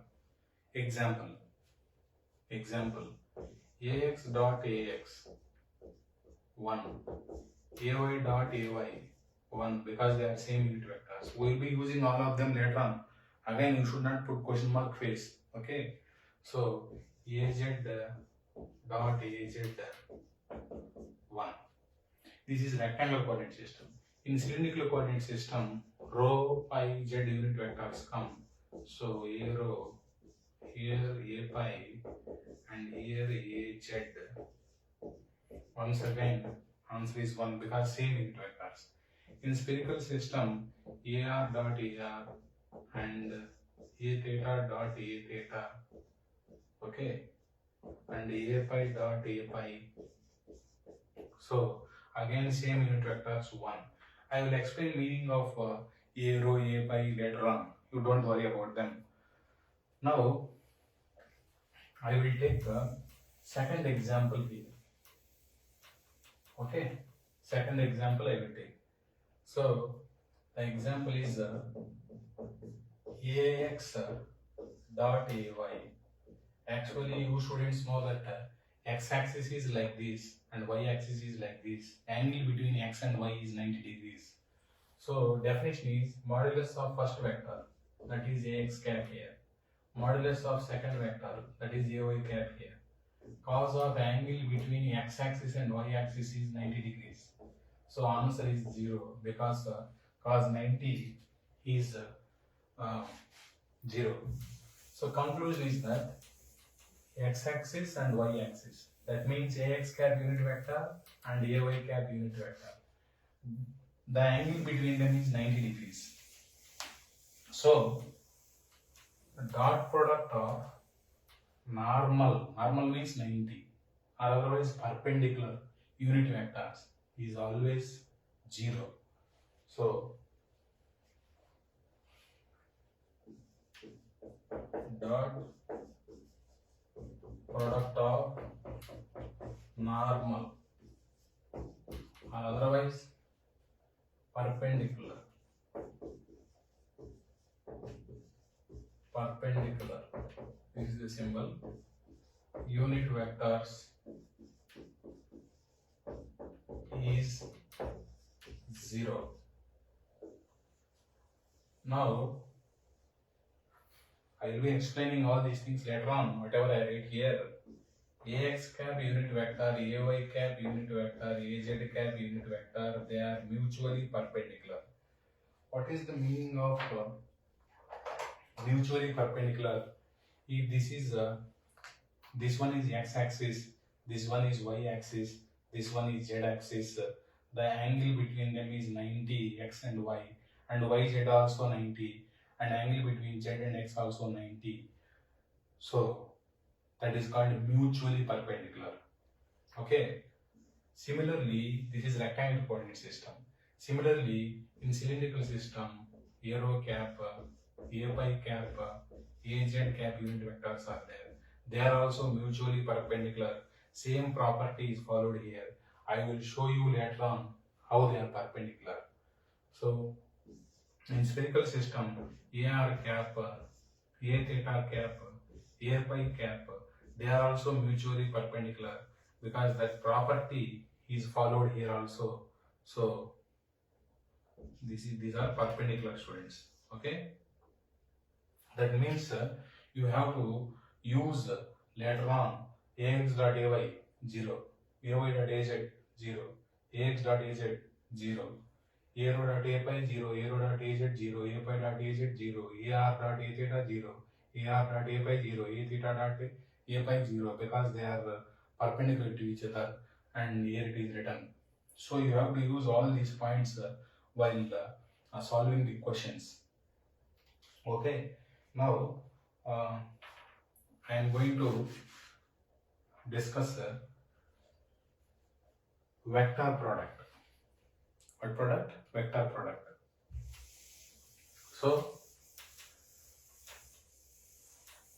Example Ax dot Ax 1, Ay dot Ay 1, because they are same unit vectors. We will be using all of them later on. Again, you should not put question mark face. Okay, so Az dot Az 1. This is rectangular coordinate system. In cylindrical coordinate system, rho, pi, z unit vectors come. So A rho, here A pi, and here A z. Once again, answer is 1 because same unit vectors. In spherical system, AR dot AR and A theta dot A theta, okay, and A pi dot A pi. So again same unit vectors 1. I will explain meaning of A rho, A pi later on. You don't worry about them. Now I will take the second example here. Okay, second example I will take. So the example is Ax dot Ay. Actually, you students know that x-axis is like this and y-axis is like this. Angle between x and y is 90 degrees. So definition is modulus of first vector, that is Ax cap here. Modulus of second vector, that is Ay cap here. Cos of angle between x-axis and y-axis is 90 degrees. So answer is 0 because cos 90 is 0. So conclusion is that x-axis and y-axis, that means Ax cap unit vector and Ay cap unit vector, the angle between them is 90 degrees. So the dot product of normal means 90 or otherwise perpendicular unit vectors is always 0. So dot product of normal or otherwise perpendicular this is the symbol, unit vectors is 0. Now I will be explaining all these things later on, whatever I write here. Ax cap unit vector, Ay cap unit vector, Az cap unit vector, they are mutually perpendicular. What is the meaning of mutually perpendicular? If this one is x-axis, this one is y-axis, this one is z-axis, the angle between them is 90, x and y z also 90, and angle between z and x also 90. So that is called mutually perpendicular. Okay. Similarly, this is rectangular coordinate system. Similarly, in cylindrical system, arrow cap, Ay cap, Az cap unit vectors are there. They are also mutually perpendicular. Same property is followed here. I will show you later on how they are perpendicular. So, in spherical system, Ar cap, A theta cap, A pi cap, they are also mutually perpendicular because that property is followed here also. So, these are perpendicular, students. Okay. That means you have to use later on ax dot ay 0, ay dot az 0, ax dot az 0, arrow dot apy 0, arrow dot az 0, apy dot az 0, ar dot a theta 0, ar dot apy 0, a theta dot apy 0, because they are perpendicular to each other, and here it is written. So you have to use all these points while solving the questions. Okay. Now I am going to discuss vector product. What product? Vector product. So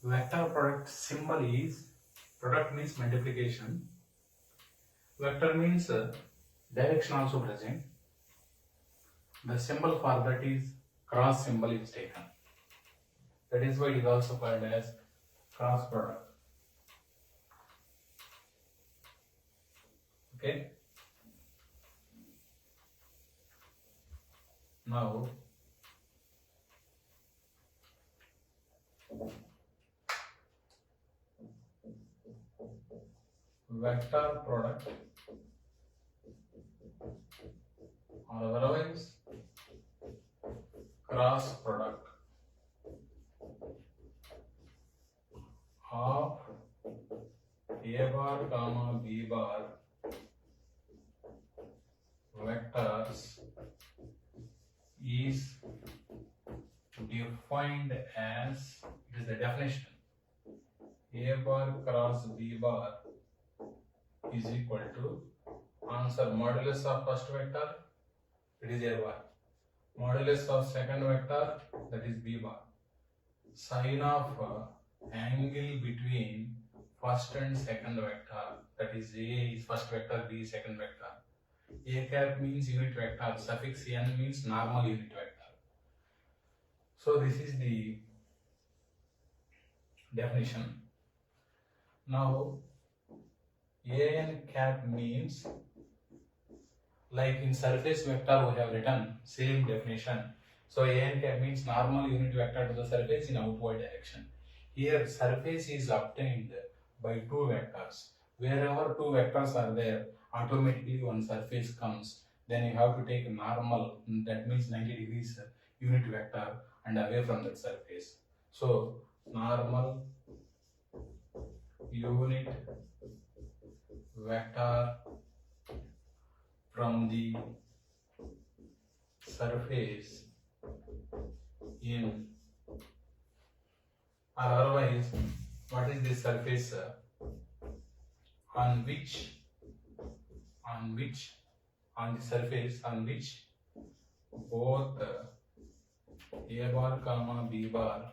vector product symbol is, product means multiplication, vector means direction also present. The symbol for that is cross symbol is taken. That is why it is also called as cross product. Okay. Now vector product, or otherwise cross product of A bar comma B bar vectors is defined as, it is the definition, A bar cross B bar is equal to, answer, modulus of first vector, it is A bar, modulus of second vector, that is B bar, sine of angle between first and second vector, that is A is first vector, B is second vector. A cap means unit vector, suffix n means normal unit vector. So this is the definition. Now an cap means, like in surface vector we have written same definition. So an cap means normal unit vector to the surface in outward direction. Here surface is obtained by two vectors. Wherever two vectors are there, automatically one surface comes. Then you have to take normal, that means 90 degrees unit vector and away from that surface. So normal unit vector from the surface in, or otherwise, what is this surface on the surface on which both A bar comma B bar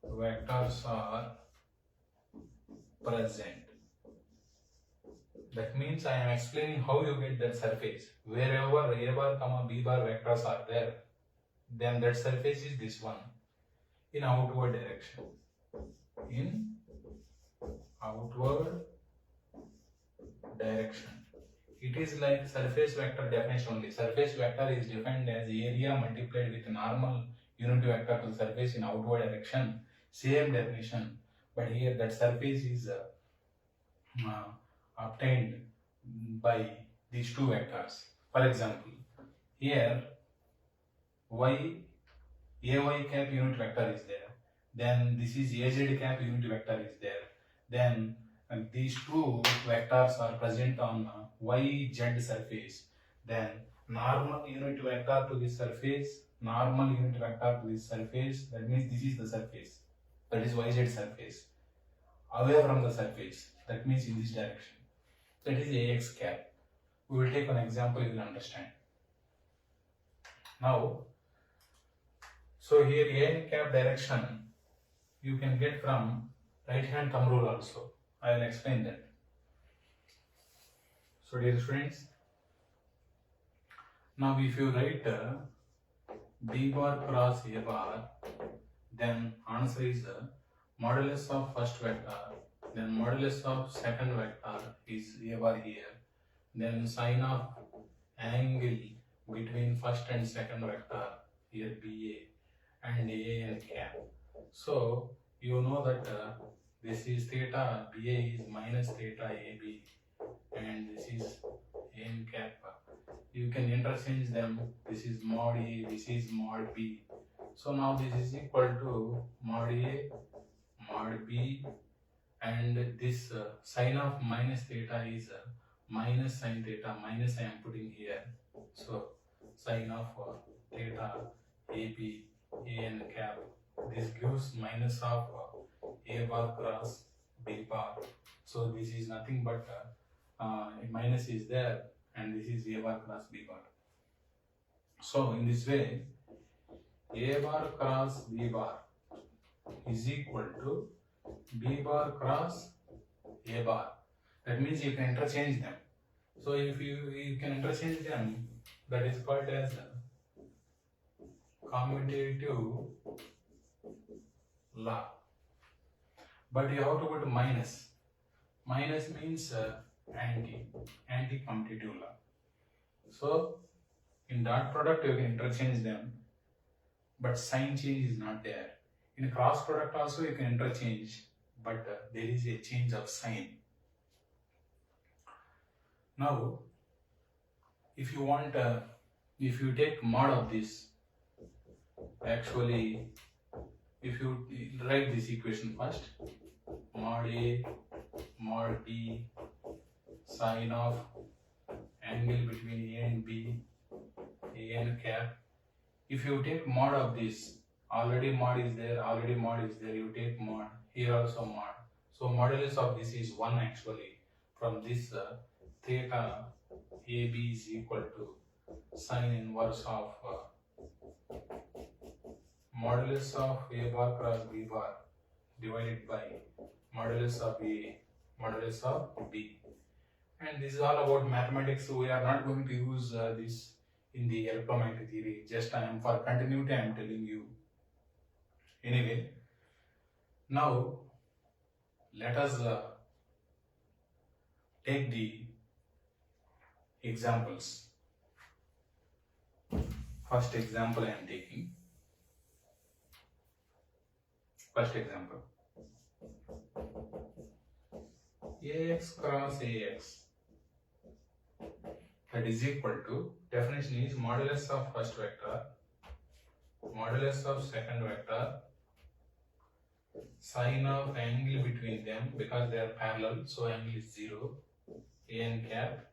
vectors are present. That means I am explaining how you get that surface. Wherever A bar comma B bar vectors are there, then that surface is this one in outward direction. In outward direction. It is like surface vector definition only. Surface vector is defined as area multiplied with normal unit vector to the surface in outward direction, same definition, but here that surface is obtained by these two vectors. For example, here y ay cap unit vector is there, then this is az cap unit vector is there, then these two vectors are present on yz surface, then normal unit vector to this surface, normal unit vector to this surface, that means this is the surface, that is yz surface, away from the surface, that means in this direction, that is ax cap. We will take an example, you will understand. Now, so here an cap direction you can get from right hand thumb rule also. I will explain that. So dear students, now if you write b bar cross a bar, then answer is modulus of first vector, then modulus of second vector is a bar here, then sine of angle between first and second vector here BA and AN cap. So you know that this is theta, BA is minus theta AB, and this is AN cap. You can interchange them. This is mod A, this is mod B. So now this is equal to mod A, mod B, and this sine of minus theta is minus sine theta, minus I am putting here. So sine of theta AB AN cap, this gives minus of A bar cross B bar. So this is nothing but minus is there, and this is A bar cross B bar. So in this way, A bar cross B bar is equal to B bar cross A bar. That means you can interchange them. So if you can interchange them, that is called as commutative law. But you have to put minus. Minus means anti-commutative law. So in dot product you can interchange them, but sign change is not there. In cross product also you can interchange, but there is a change of sign. Now, if you want, if you take mod of this, actually, if you write this equation first, mod A, mod B, sine of angle between A and B, AN cap. If you take mod of this, already mod is there, you take mod, here also mod. So modulus of this is 1 actually. From this theta AB is equal to sine inverse of modulus of A bar cross B bar divided by modulus of A, modulus of B. And this is all about mathematics, so we are not going to use this in the electromagnetic theory. Just I am for continuity, I am telling you. Anyway, now let us take the examples. First example I am taking. First example. AX cross AX, that is equal to, definition is modulus of first vector, modulus of second vector, sine of angle between them, because they are parallel, so angle is 0, AN cap.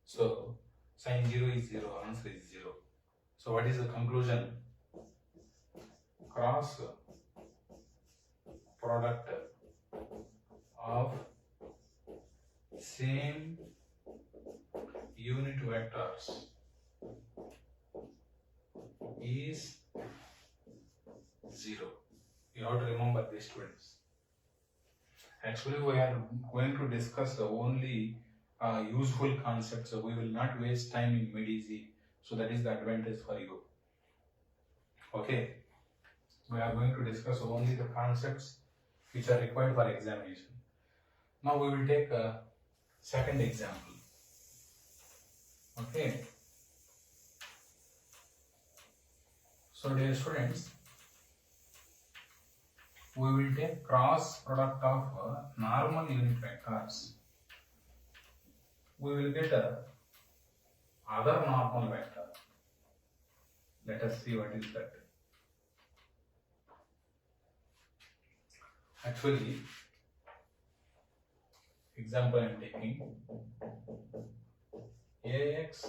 So sine 0 is 0, answer is 0. So what is the conclusion? Cross product of same unit vectors is 0. You have to remember this, students. Actually, we are going to discuss only useful concepts, so we will not waste time in mid-easy. So that is the advantage for you. Okay. We are going to discuss only the concepts which are required for examination. Now we will take a second example. Okay. So dear students, we will take cross product of normal unit vectors. We will get other normal vector. Let us see what is that. Actually, example I am taking AX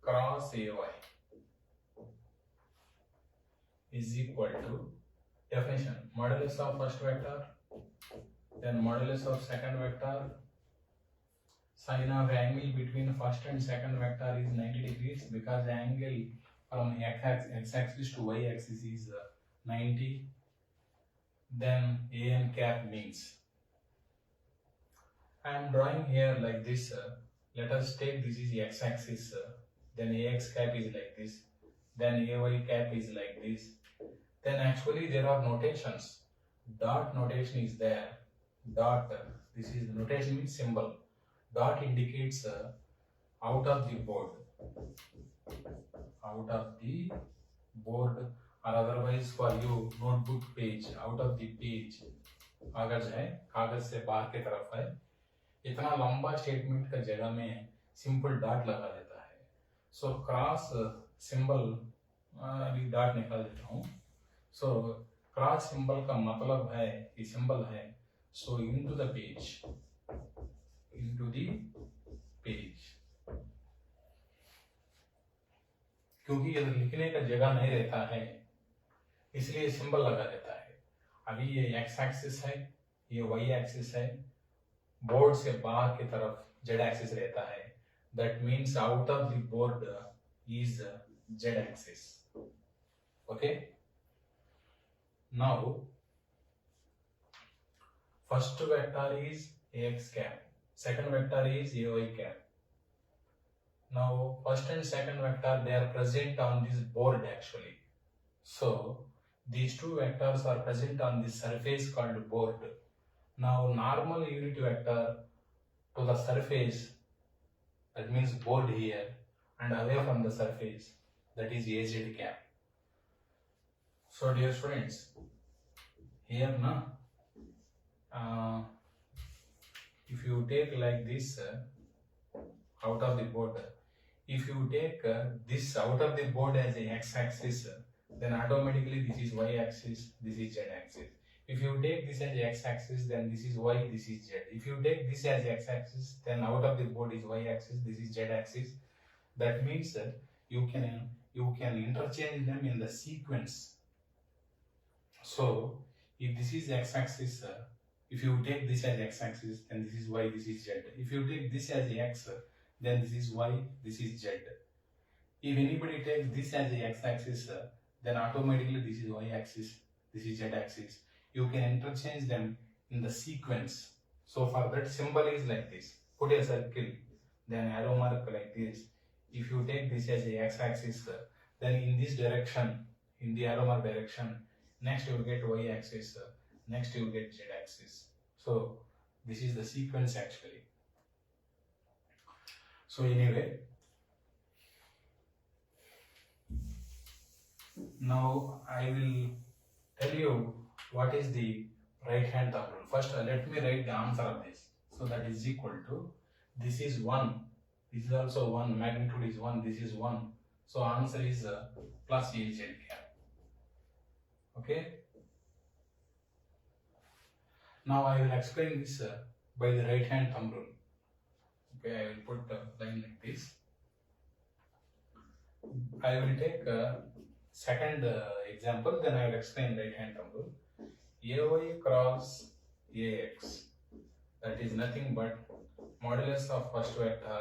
cross AY is equal to definition modulus of first vector, then modulus of second vector, sine of angle between first and second vector is 90 degrees because the angle from x-axis to y-axis is 90. Then an cap means I am drawing here like this. Let us take this is x-axis, then ax cap is like this, then ay cap is like this. Then actually there are notations. Dot notation is there. Dot, this is notation means symbol. Dot indicates out of the board. Out of the board, or otherwise for you notebook page, out of the page. कागज है, कागज से बाहर की तरफ है. इतना लंबा स्टेटमेंट का जगह में सिंपल डॉट लगा देता है. सो क्रॉस सिंबल अभी डॉट निकाल देता हूँ. सो क्रॉस सिंबल का मतलब है कि सिंबल है. सो into the page, into the page, क्योंकि ये लिखने का जगह नहीं रहता है इसलिए सिंबल लगा देता है. अभी ये एक्स एक्सिस है, ये वाई एक्सिस है, बोर्ड से बाहर की तरफ जेड एक्सिस रहता है. That means out of the board is Z axis. Okay, now first vector is ax cap, second vector is ay cap. Now first and second vector, they are present on this board actually. So these two vectors are present on this surface called board. Now normal unit vector to the surface, that means board here, and away from the surface, that is az cap. So dear students, here if you take like this out of the board, if you take this out of the board as a x-axis, then automatically this is y-axis, this is z-axis. If you take this as x-axis, then this is y, this is z. If you take this as x-axis, then out of the board is y-axis, this is z-axis. That means you can interchange them in the sequence. So if this is x-axis, if you take this as x-axis, then this is y, this is z. If you take this as x, then this is y, this is z. If anybody takes this as a x-axis, then automatically this is y-axis, this is z-axis. You can interchange them in the sequence. So for that, symbol is like this. Put a circle, then arrow mark like this. If you take this as a x-axis, then in this direction, in the arrow mark direction, next you will get y-axis, next you will get z-axis. So this is the sequence actually. So anyway, now I will tell you what is the right hand thumb rule. First let me write the answer of this. So that is equal to, this is 1, this is also 1, magnitude is 1, this is 1. So answer is plus az cap. Okay. Now I will explain this by the right hand thumb rule. Okay, I will put the line like this. I will take second example, then I will explain right hand thumb rule. Ay cross ax, that is nothing but modulus of first vector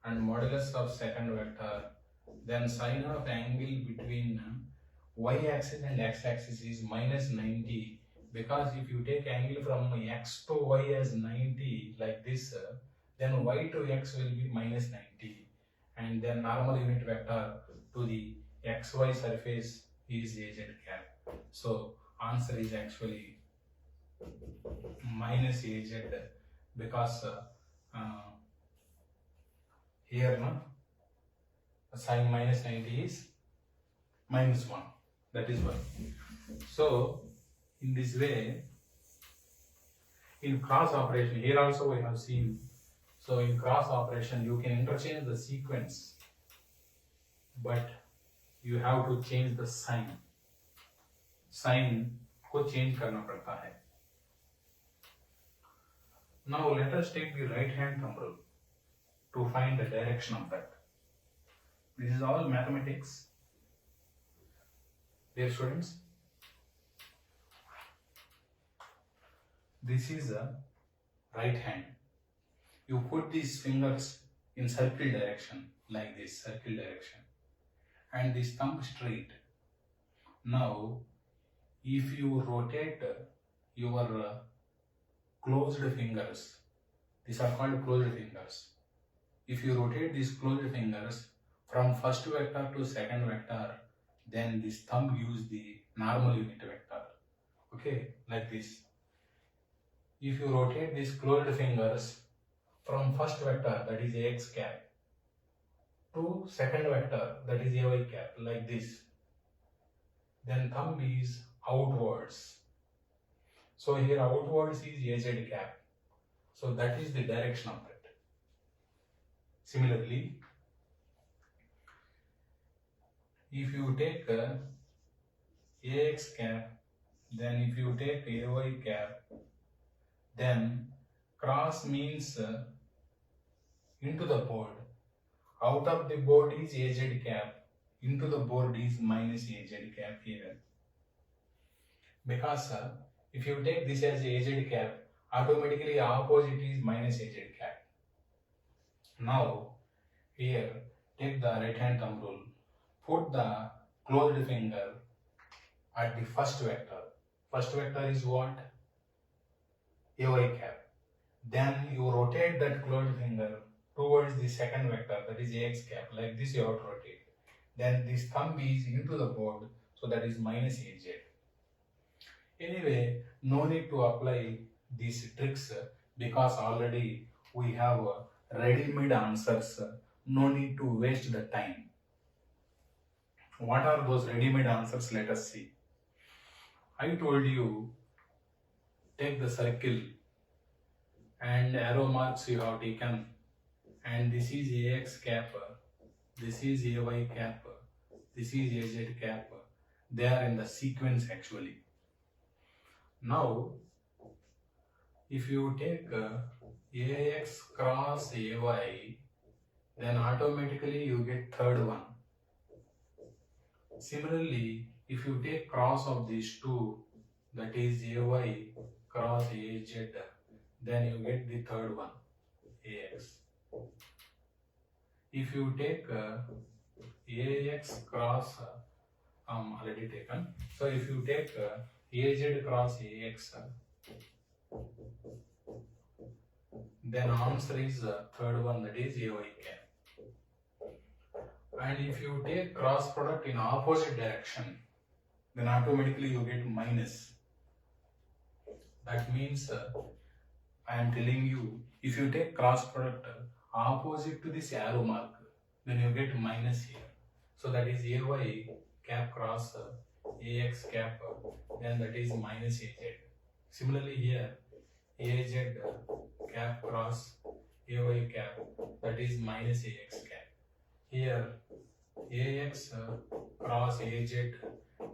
and modulus of second vector, then sine of angle between y-axis and x-axis is minus 90, because if you take angle from x to y as 90 like this, then y to x will be minus 90, and then normal unit vector to the xy surface is az cap. So answer is actually minus az, because here sine minus 90 is minus 1. That is why. So in this way, in cross operation, here also we have seen. So in cross operation, you can interchange the sequence, but you have to change the sign. Sign को change करना पड़ता है. Now let us take the right hand thumb rule to find the direction of that. This is all mathematics. Dear students, this is a right hand. You put these fingers in circle direction, like this, circle direction, and this thumb straight. Now, if you rotate your closed fingers, these are called closed fingers. If you rotate these closed fingers from first vector to second vector, then this thumb gives the normal unit vector. Okay, like this. If you rotate these closed fingers from first vector, that is ax cap, to second vector, that is ay cap, like this, then thumb is outwards. So here outwards is az cap. So that is the direction of it. Similarly, if you take ax cap, then if you take ay cap, then cross means into the board. Out of the board is az cap, into the board is minus az cap here. Because if you take this as az cap, automatically opposite is minus az cap. Now here take the right hand thumb rule, put the closed finger at the first vector. First vector is what? Ay cap. Then you rotate that closed finger towards the second vector, that is ax cap, like this you have to rotate. Then this thumb is into the board, so that is minus az. Anyway, no need to apply these tricks because already we have ready-made answers. No need to waste the time. What are those ready-made answers? Let us see. I told you, take the circle and arrow marks you have taken, and this is ax cap, this is ay cap, this is az cap. They are in the sequence actually. Now, if you take ax cross ay, then automatically you get third one. Similarly, if you take cross of these two, that is ay cross az, then you get the third one, ax. If you take ax cross, already taken. So if you take az cross ax, then answer is third one, that is ay cap. And if you take cross product in opposite direction, then automatically you get minus. That means I am telling you, if you take cross product opposite to this arrow mark, then you get minus here. So that is ay cap cross ax cap, then that is minus az. Similarly here, az cap cross ay cap, that is minus ax cap. Here ax cross az,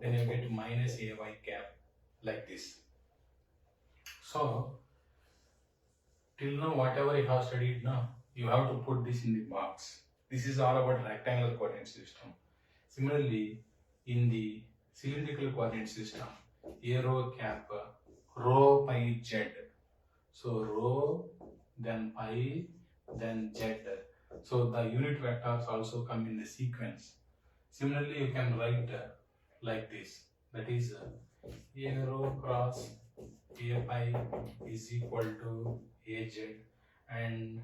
then you get minus ay cap, like this. So till now whatever you have studied now, you have to put this in the box. This is all about rectangular coordinate system. Similarly, in the cylindrical coordinate system, arrow cap rho pi z. So rho, then pi, then z. So the unit vectors also come in the sequence. Similarly, you can write like this. That is arrow cross a pi is equal to az, and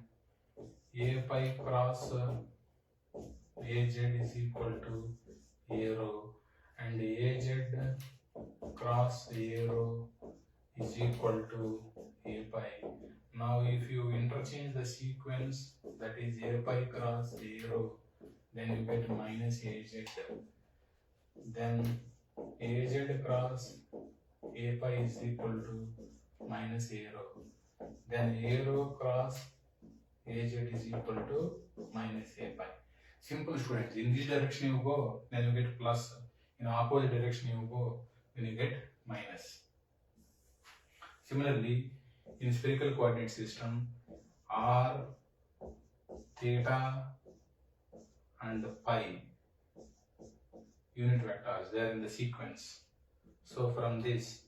a pi cross az is equal to arrow, and az cross arrow is equal to a pi. Now if you interchange the sequence, that is a pi cross arrow, then you get minus az. Then AZ cross A pi is equal to minus A rho. Then A rho cross AZ is equal to minus A pi. Simple, students. In this direction you go, then you get plus. In opposite direction you go, then you get minus. Similarly, in spherical coordinate system, r, theta and pi unit vectors, they are in the sequence. So from this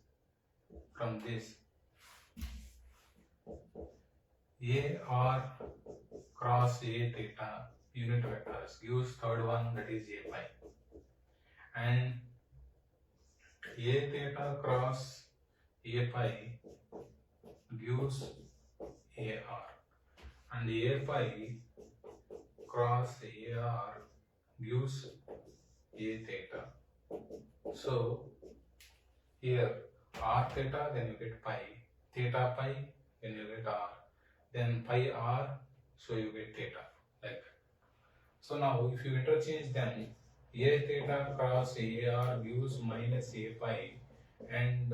AR cross A theta unit vectors gives third one, that is A pi, and A theta cross A pi gives AR, and A pi cross AR gives A theta. So here r theta, then you get pi, theta pi, then you get r, then pi r, so you get theta, like that. So now if you interchange them, A theta cross AR gives minus A pi, and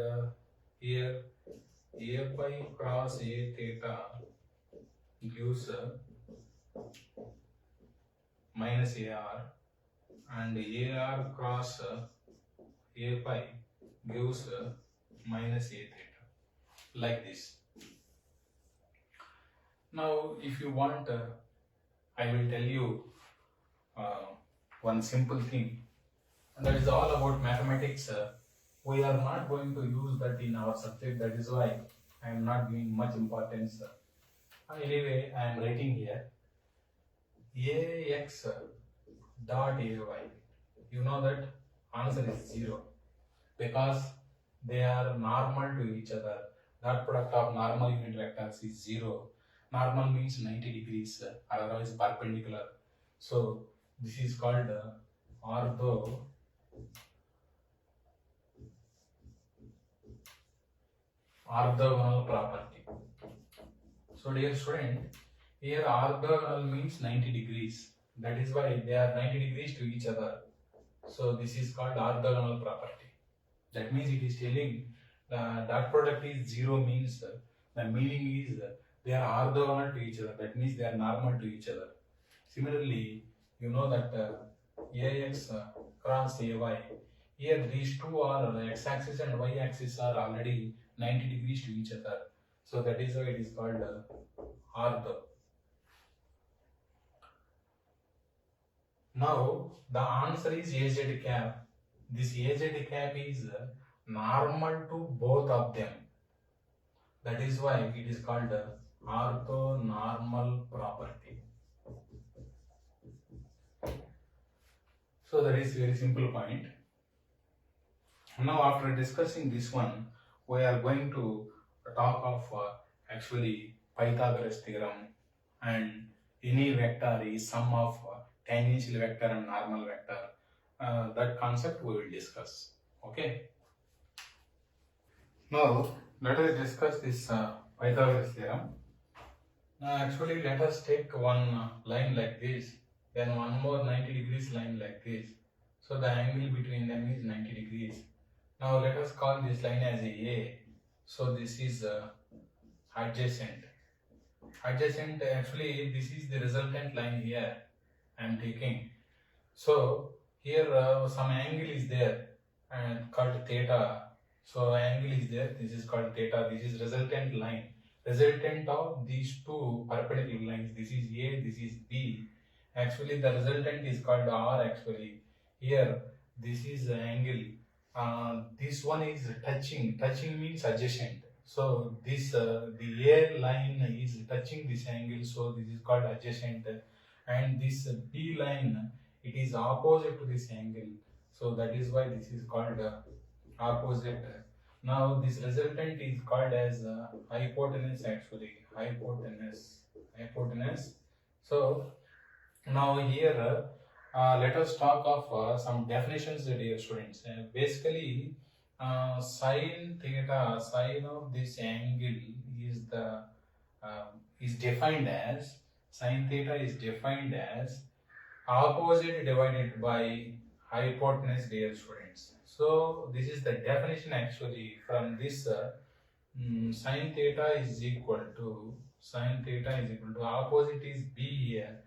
here A pi cross A theta gives minus AR, and AR cross A pi gives minus A theta, like this. Now if you want, I will tell you one simple thing, and that is all about mathematics. We are not going to use that in our subject, that is why I am not giving much importance. Anyway, I am writing here AX dot AY. You know that answer is 0 because they are normal to each other. Dot product of normal unit vectors is 0. Normal means 90 degrees, otherwise perpendicular. So this is called orthogonal property. So dear student, here orthogonal means 90 degrees. That is why they are 90 degrees to each other. So this is called orthogonal property. That means it is telling the dot product is 0 means the meaning is they are orthogonal to each other. That means they are normal to each other. Similarly, you know that AX cross AY, here these two are x-axis and y-axis are already 90 degrees to each other. So that is why it is called ortho. Now the answer is AZ cap. This AZ cap is normal to both of them. That is why it is called orthonormal property. So that is very simple point. Now after discussing this one, we are going to talk of actually Pythagoras theorem, and any vector is sum of tangential vector and normal vector. That concept we will discuss. Okay. Now let us discuss this Pythagoras theorem. Now actually let us take one line like this, then one more 90 degrees line like this. So the angle between them is 90 degrees. Now let us call this line as A. So this is adjacent. Adjacent, actually this is the resultant line here I am taking. So here some angle is there and called theta. So angle is there, this is called theta. This is resultant line. Resultant of these two perpendicular lines. This is A, this is B. Actually the resultant is called R actually. Here this is the angle. This one is touching. Touching means adjacent. So this the A line is touching this angle. So this is called adjacent. And this B line, it is opposite to this angle. So that is why this is called opposite. Now this resultant is called as hypotenuse actually. Hypotenuse. So now here let us talk of some definitions, dear students. Basically, sine theta, sine of this angle is the is defined as, sine theta is defined as opposite divided by hypotenuse, dear students. So So this is the definition actually from this sine theta is equal to opposite is B here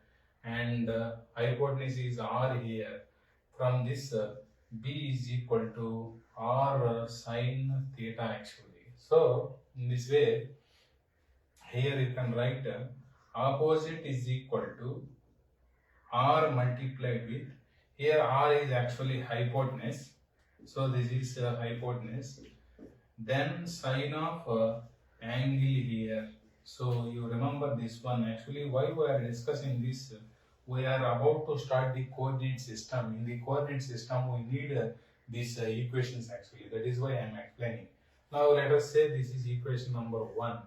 and hypotenuse is R here. From this B is equal to R sine theta actually. So in this way here you can write opposite is equal to R multiplied with, here R is actually hypotenuse, so this is hypotenuse, then sine of angle here. So you remember this one. Actually why we are discussing this, we are about to start the coordinate system. In the coordinate system we need these equations actually, that is why I am explaining. Now let us say this is equation number 1.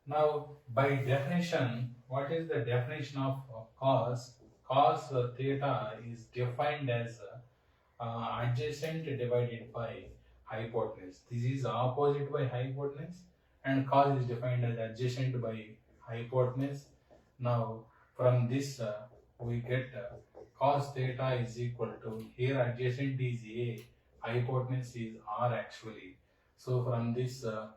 Now by definition, what is the definition of cos? Cos theta is defined as adjacent divided by hypotenuse. This is opposite by hypotenuse and cos is defined as adjacent by hypotenuse. Now from this we get cos theta is equal to, here adjacent is A, hypotenuse is R actually. So from this A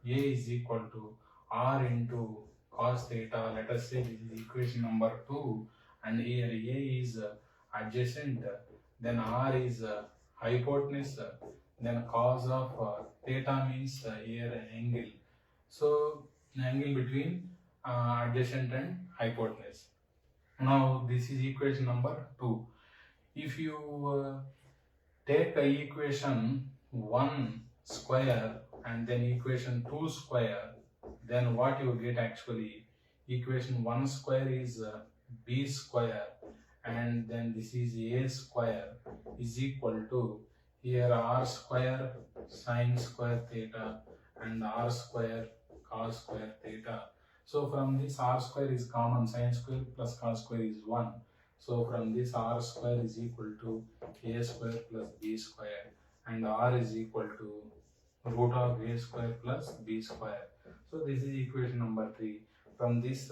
is equal to R into cos theta. Let us say this is equation number 2 and here A is adjacent, then R is hypotenuse, then cos of theta means here angle. So angle between adjacent and hypotenuse. Now this is equation number 2. If you take equation 1 square and then equation 2 square, then what you get actually, equation 1 square is B square and then this is A square is equal to, here R square sine square theta and R square cos square theta. So from this R square is common, sine square plus cos square is 1. So from this R square is equal to A square plus B square and R is equal to root of A square plus B square. So this is equation number 3. From this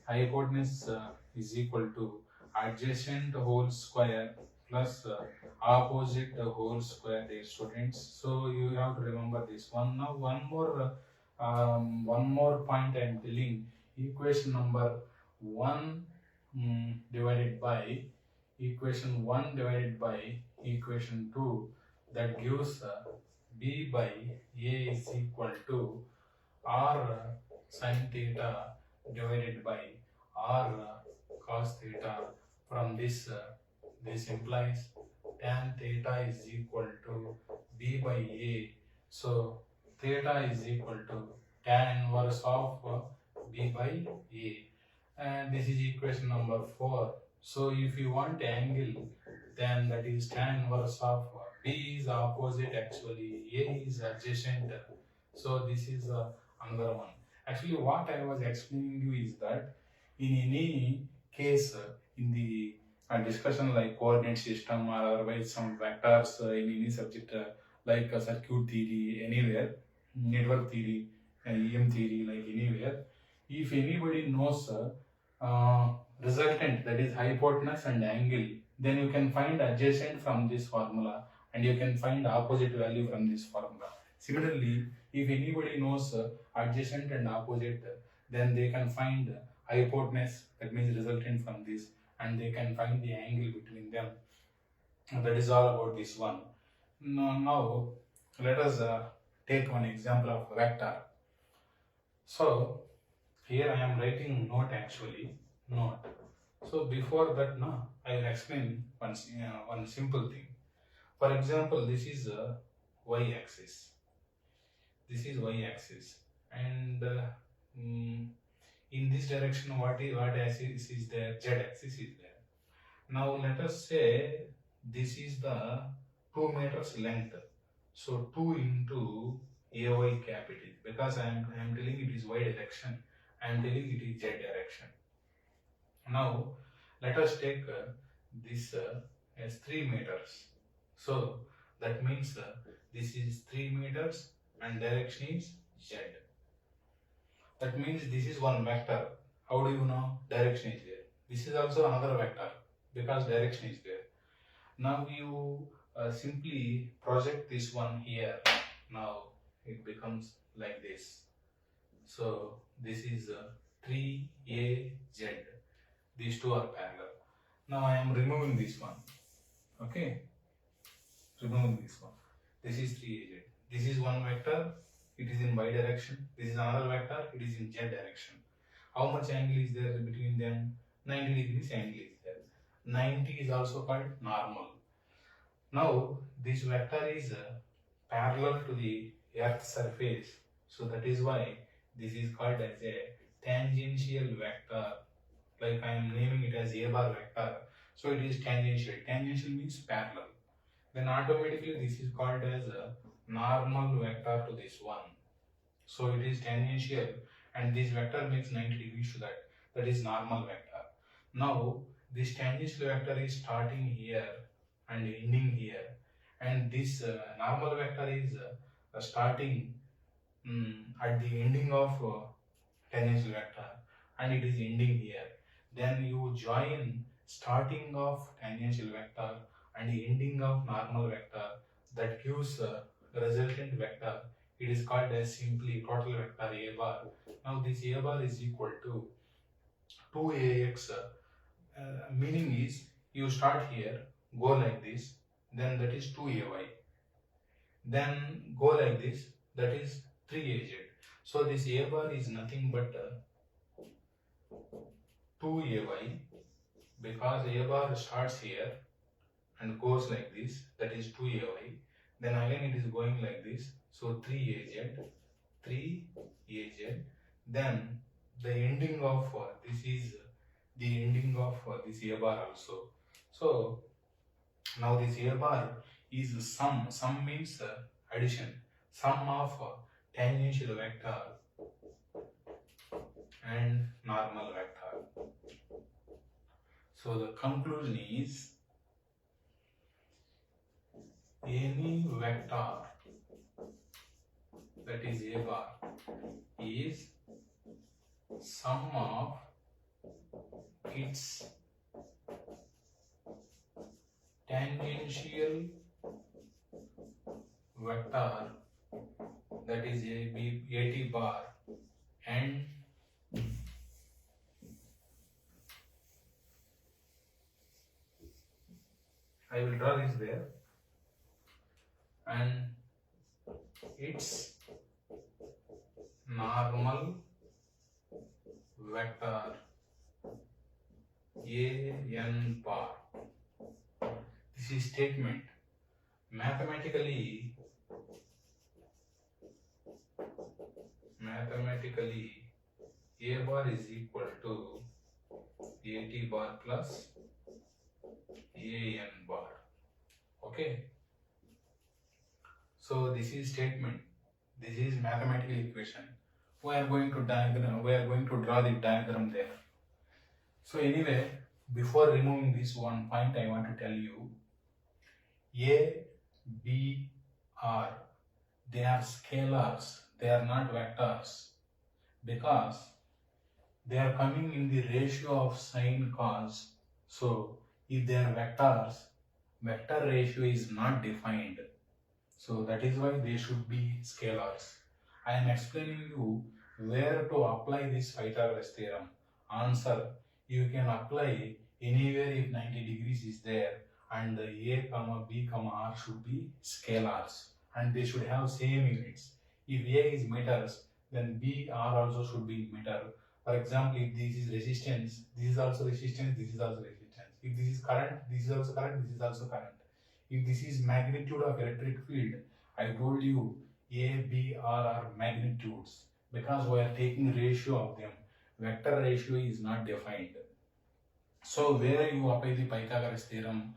hypotenuse is equal to adjacent whole square plus opposite whole square, dear students. So you have to remember this one. Now one more point I am telling, equation number 1 divided by equation 1 divided by equation 2, that gives B by A is equal to R sin theta divided by R cos theta. From this this implies tan theta is equal to B by A. So theta is equal to tan inverse of B by A, and this is equation number 4. So if you want angle, then that is tan inverse of B is opposite actually, A is adjacent. So this is another one. Actually what I was explaining you is that in any case in the discussion like coordinate system or otherwise some vectors in any subject like circuit theory, anywhere, network theory, EM theory, like anywhere, if anybody knows resultant, that is hypotenuse and angle, then you can find adjacent from this formula and you can find opposite value from this formula. Similarly, if anybody knows adjacent and opposite, then they can find hypotenuse, that means resultant from this, and they can find the angle between them. That is all about this one. Now let us take one example of vector. So here I am writing note actually, note. So before that, I will explain one simple thing. For example, this is y-axis. This is y-axis, and in this direction, what axis is there? Z-axis is there. Now let us say this is the 2 meters length. So 2 into AY capital, because I am telling it is y direction, I am telling it is z direction. Now let us take this as 3 meters. So that means this is 3 meters and direction is z. That means this is one vector. How do you know? Direction is there. This is also another vector because direction is there. Now you simply project this one here. Now it becomes like this. So this is 3AZ. These two are parallel. Now I am removing this one. Okay, removing this one. This is 3AZ. This is one vector. It is in y direction. This is another vector. It is in z direction. How much angle is there between them? 90 degrees angle is there. 90 is also called normal. Now this vector is parallel to the earth surface. So that is why this is called as a tangential vector. Like I am naming it as a bar vector. So it is tangential. Tangential means parallel. Then automatically this is called as a normal vector to this one. So it is tangential and this vector makes 90 degrees to that. That is normal vector. Now this tangential vector is starting here and ending here, and this normal vector is starting at the ending of tangential vector and it is ending here. Then you join starting of tangential vector and the ending of normal vector, that gives the resultant vector. It is called as simply total vector A bar. Now this A bar is equal to 2AX, meaning is you start here, go like this, then that is 2AY, then go like this, that is 3AZ. So this A bar is nothing but 2AY, because A bar starts here and goes like this, that is 2AY, then again it is going like this, so 3AZ, then the ending of this is the ending of this A bar also. So now this A bar is sum means addition, sum of tangential vector and normal vector. So the conclusion is any vector that is A bar is sum of its tangential vector, that is AT bar, and I will draw this there, and its normal vector AN bar. This is statement. Mathematically A bar is equal to AT bar plus AN bar. Okay. So this is statement. This is mathematical equation. We are going to draw the diagram there. So anyway, before removing this one point, I want to tell you, A, B, R, they are scalars, they are not vectors, because they are coming in the ratio of sine cos. So if they are vectors, vector ratio is not defined. So that is why they should be scalars. I am explaining you where to apply this Pythagoras theorem. Answer: you can apply anywhere if 90 degrees is there, and the A, B, R should be scalars and they should have same units. If A is meters, then B, R also should be meter. For example, if this is resistance, this is also resistance, this is also resistance. If this is current, this is also current, this is also current. If this is magnitude of electric field, I told you A, B, R are magnitudes, because we are taking ratio of them. Vector ratio is not defined. So where you apply the Pythagoras theorem,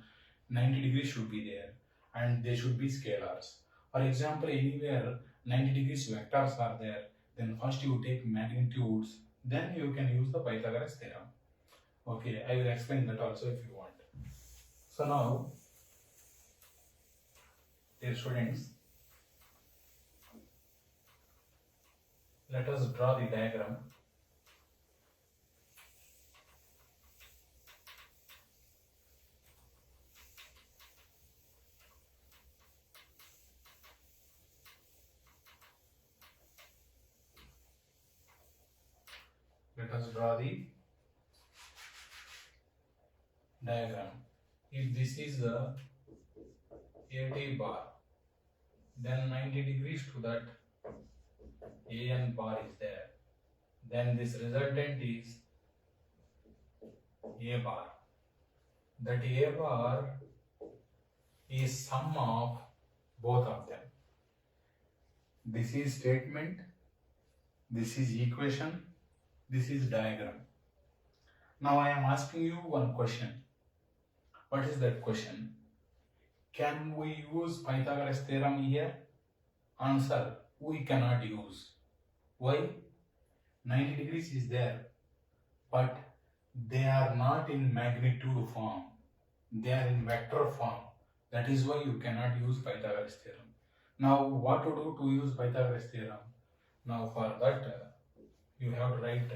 90 degrees should be there and they should be scalars. For example, anywhere 90 degrees vectors are there, then first you take magnitudes, then you can use the Pythagoras theorem. Okay, I will explain that also if you want. So now, dear students, let us draw the diagram. us draw the diagram. If this is the AT bar, then 90 degrees to that AN bar is there. Then this resultant is A bar. That A bar is sum of both of them. This is statement, this is equation, this is diagram. Now I am asking you one question. What is that question? Can we use Pythagoras theorem here? Answer: we cannot use. Why? 90 degrees is there, but they are not in magnitude form. They are in vector form. That is why you cannot use Pythagoras theorem. Now what to do to use Pythagoras theorem? Now for that you have to write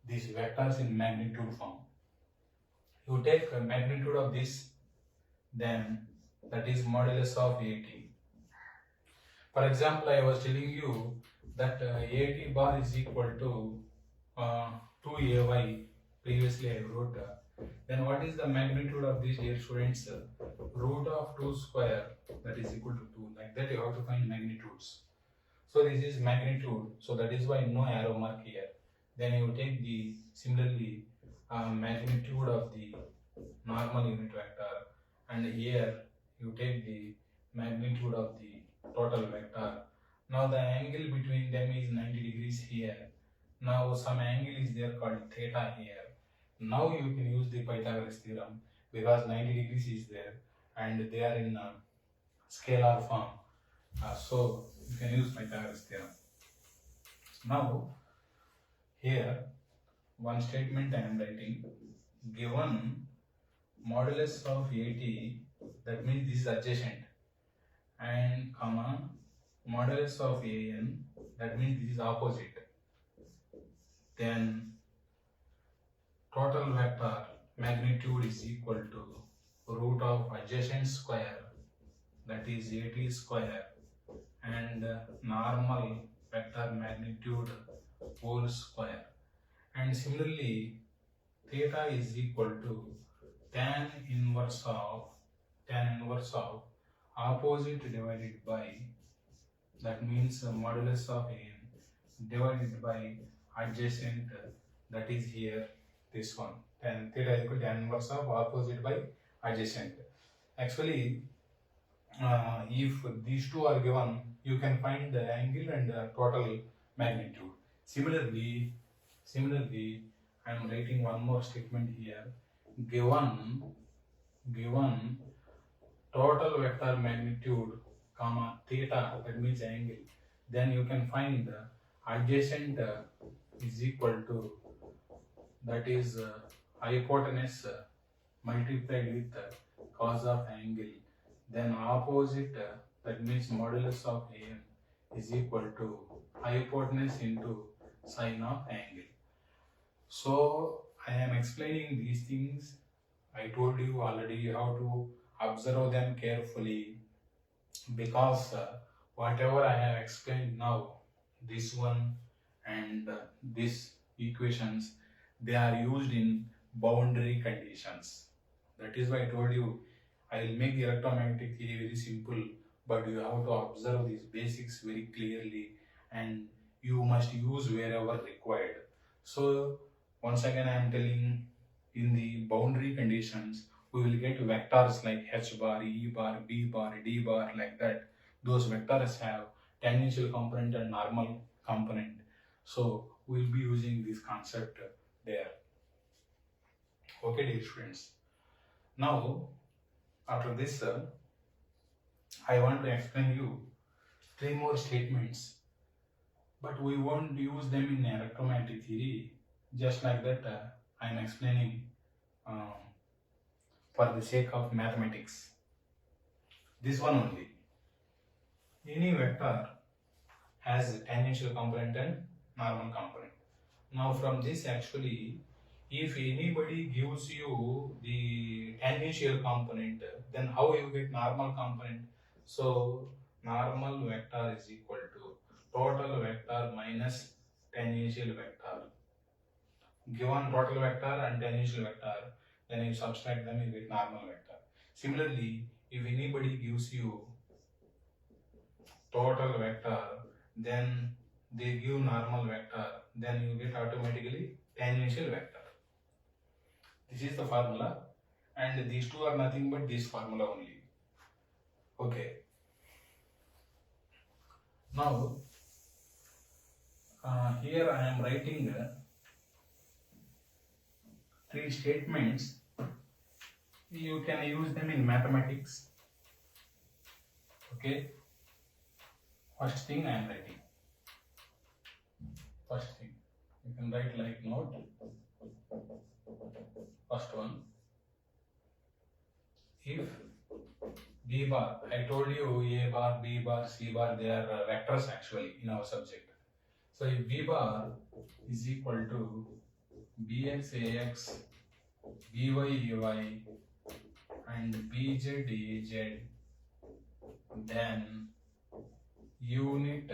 these vectors in magnitude form. You take a magnitude of this, then that is modulus of AT. For example, I was telling you that AT bar is equal to 2AY. Previously I wrote. Then what is the magnitude of this, dear students? Root of 2 square, that is equal to 2. Like that you have to find magnitudes. So this is magnitude. So that is why no arrow mark here. Then you take the similarly magnitude of the normal unit vector, and here you take the magnitude of the total vector. Now the angle between them is 90 degrees here. Now some angle is there called theta here. Now you can use the Pythagoras theorem because 90 degrees is there and they are in scalar form. So you can use Pythagoras theorem. Now here one statement I am writing: given modulus of AT, that means this is adjacent, and comma modulus of AN, that means this is opposite, then total vector magnitude is equal to root of adjacent square, that is AT square, and normal vector magnitude whole square. And similarly theta is equal to tan inverse of opposite divided by, that means modulus of AN divided by adjacent, that is here this one. Tan theta is equal to tan inverse of opposite by adjacent. Actually if these two are given, you can find the angle and the total magnitude. Similarly I am writing one more statement here: given total vector magnitude comma theta, that means angle, then you can find the adjacent is equal to, that is hypotenuse multiplied with cos of angle, then opposite, that means modulus of AN is equal to hypotenuse into sine of angle. So I am explaining these things. I told you already, you have to observe them carefully, because whatever I have explained now, this one and these equations, they are used in boundary conditions. That is why I told you I will make the electromagnetic theory very simple, but you have to observe these basics very clearly and you must use wherever required. So once again I am telling, in the boundary conditions we will get vectors like h bar, e bar, b bar, d bar, like that. Those vectors have tangential component and normal component. So we will be using this concept there. Okay, dear students. Now after this I want to explain you 3 more statements, but we won't use them in electromagnetic theory. Just like that I am explaining for the sake of mathematics. This one only. Any vector has tangential component and normal component. Now from this, actually, if anybody gives you the tangential component, then how you get normal component? So normal vector is equal to total vector minus tangential vector. Given total vector and tangential vector, then you subtract them, you get normal vector. Similarly, if anybody gives you total vector, then they give normal vector, then you get automatically tangential vector. This is the formula, and these two are nothing but this formula only. Okay. Now, here I am writing three statements. You can use them in mathematics. Okay. First thing I am writing. First thing, you can write like note. First one, if B bar, I told you A bar, B bar, C bar, they are vectors actually in our subject. So if B bar is equal to Bx Ax, By Ay, and Bz Az, then unit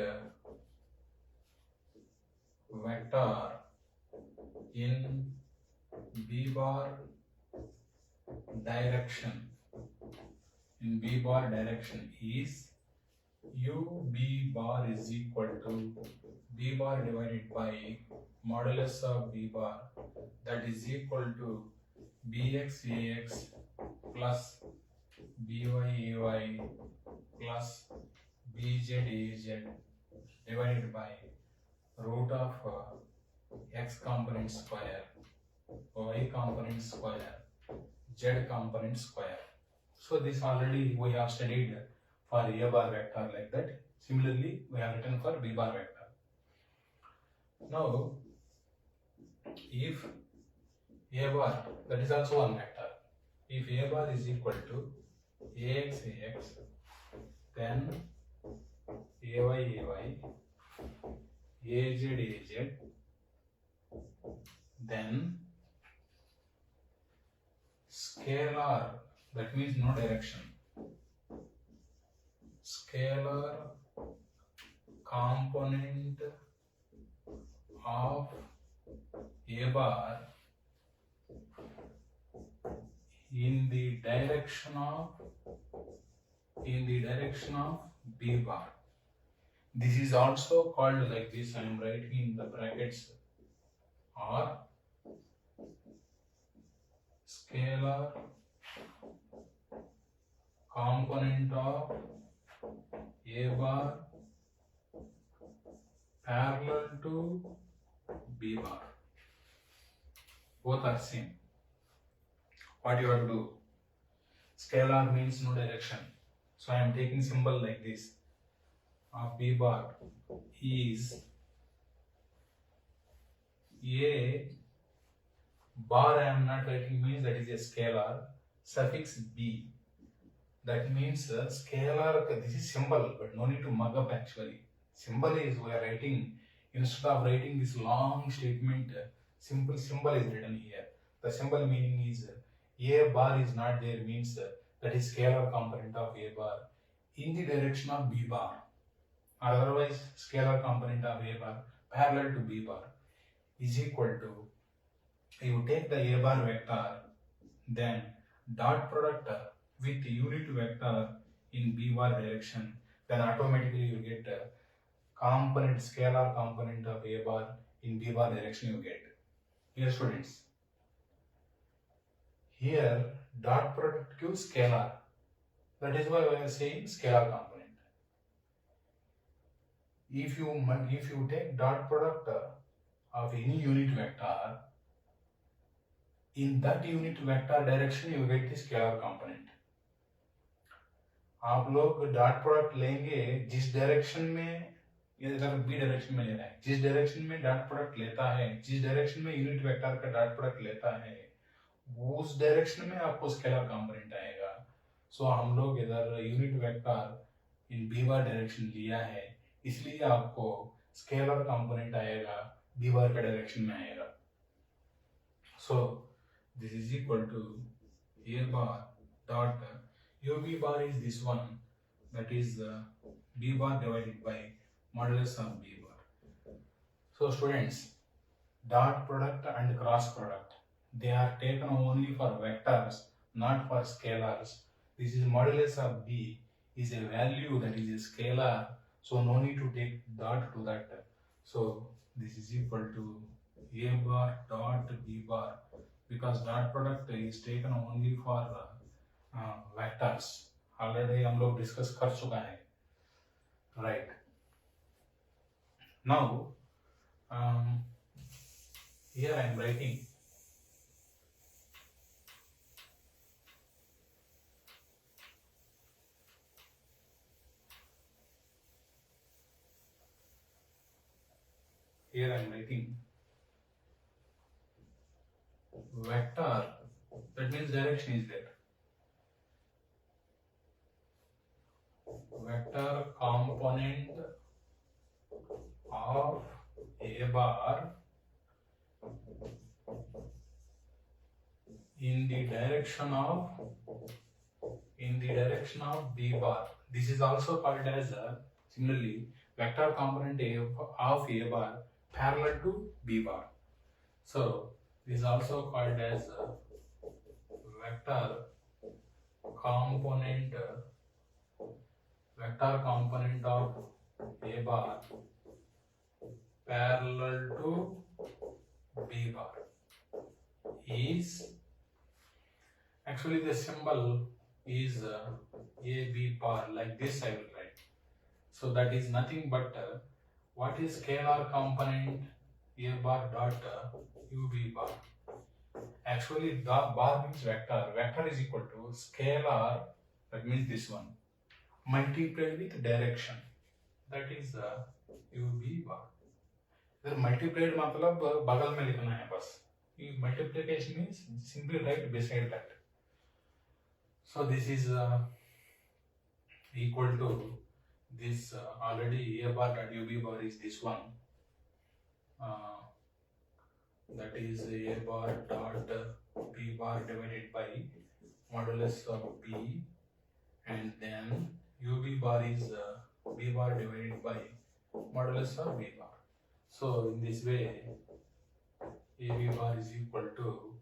vector in B bar direction is UB bar is equal to B bar divided by modulus of B bar, that is equal to Bx Ax plus By Ay plus Bz Az divided by root of x component square, y component square, z component square. So this already we have studied for A bar vector like that. Similarly, we have written for B bar vector. Now, if A bar, that is also one vector. If A bar is equal to Ax Ax, then Ay Ay, Az Az, then scalar, that means no direction, scalar component of A bar in the direction of B bar. This is also called like this, I am writing in the brackets, or scalar component of A bar parallel to B bar. Both are same. What you have to do? Scalar means no direction. So I am taking symbol like this of B bar is A bar, I am not writing, means that is a scalar, suffix B. That means scalar, this is symbol, but no need to mug up actually. Symbol is we are writing, instead of writing this long statement, simple symbol is written here. The symbol meaning is A bar is not there, means that is scalar component of A bar in the direction of B bar, or otherwise scalar component of A bar parallel to B bar is equal to, you take the A bar vector, then dot product with unit vector in B bar direction, then automatically you get component, scalar component of A bar in B bar direction you get. Here students, here dot product gives scalar, that is why we are saying scalar component. If you take dot product of any unit vector, in that unit vector direction you get the scalar component. आप लोग dot product लेंगे जिस direction में, ये अगर B direction में ले रहा है, जिस डायरेक्शन में डॉट प्रोडक्ट लेता है, जिस डायरेक्शन में यूनिट वेक्टर का डॉट प्रोडक्ट लेता है, उस डायरेक्शन में आपको स्केलर कंपोनेंट आएगा. सो हम लोग इधर unit vector in B bar direction लिया है, इसलिए आपको स्केलर कंपोनेंट आएगा बी बार का डायरेक्शन में आएगा. So this is equal to A bar dot UB bar is this one, that is B bar divided by modulus of B bar. So students, dot product and cross product, they are taken only for vectors, not for scalars. This is modulus of b is a value that is a scalar, so no need to take dot to that. So this is equal to a bar dot b bar, because dot product is taken only for vectors. Already हम लोग discuss कर चुका है, right? Now here I am writing vector, that means direction is there. Vector component of a bar in the direction of b bar. This is also called as similarly vector component of a bar parallel to b bar. So this is also called as vector component of a bar parallel to b bar is actually the symbol is a b bar, like this I will write. So that is nothing but what is scalar component a bar dot ub bar. Actually bar means vector. Vector is equal to scalar, that means this one, multiplied with direction, that is ub bar. इधर multiplied मतलब बगल में लिखना है बस. Multiplication means simply write beside that. So this is equal to this already a bar dot ub bar is this one, that is a bar dot b bar divided by modulus of b, and then ub bar is b bar divided by modulus of b bar. So in this way ab bar is equal to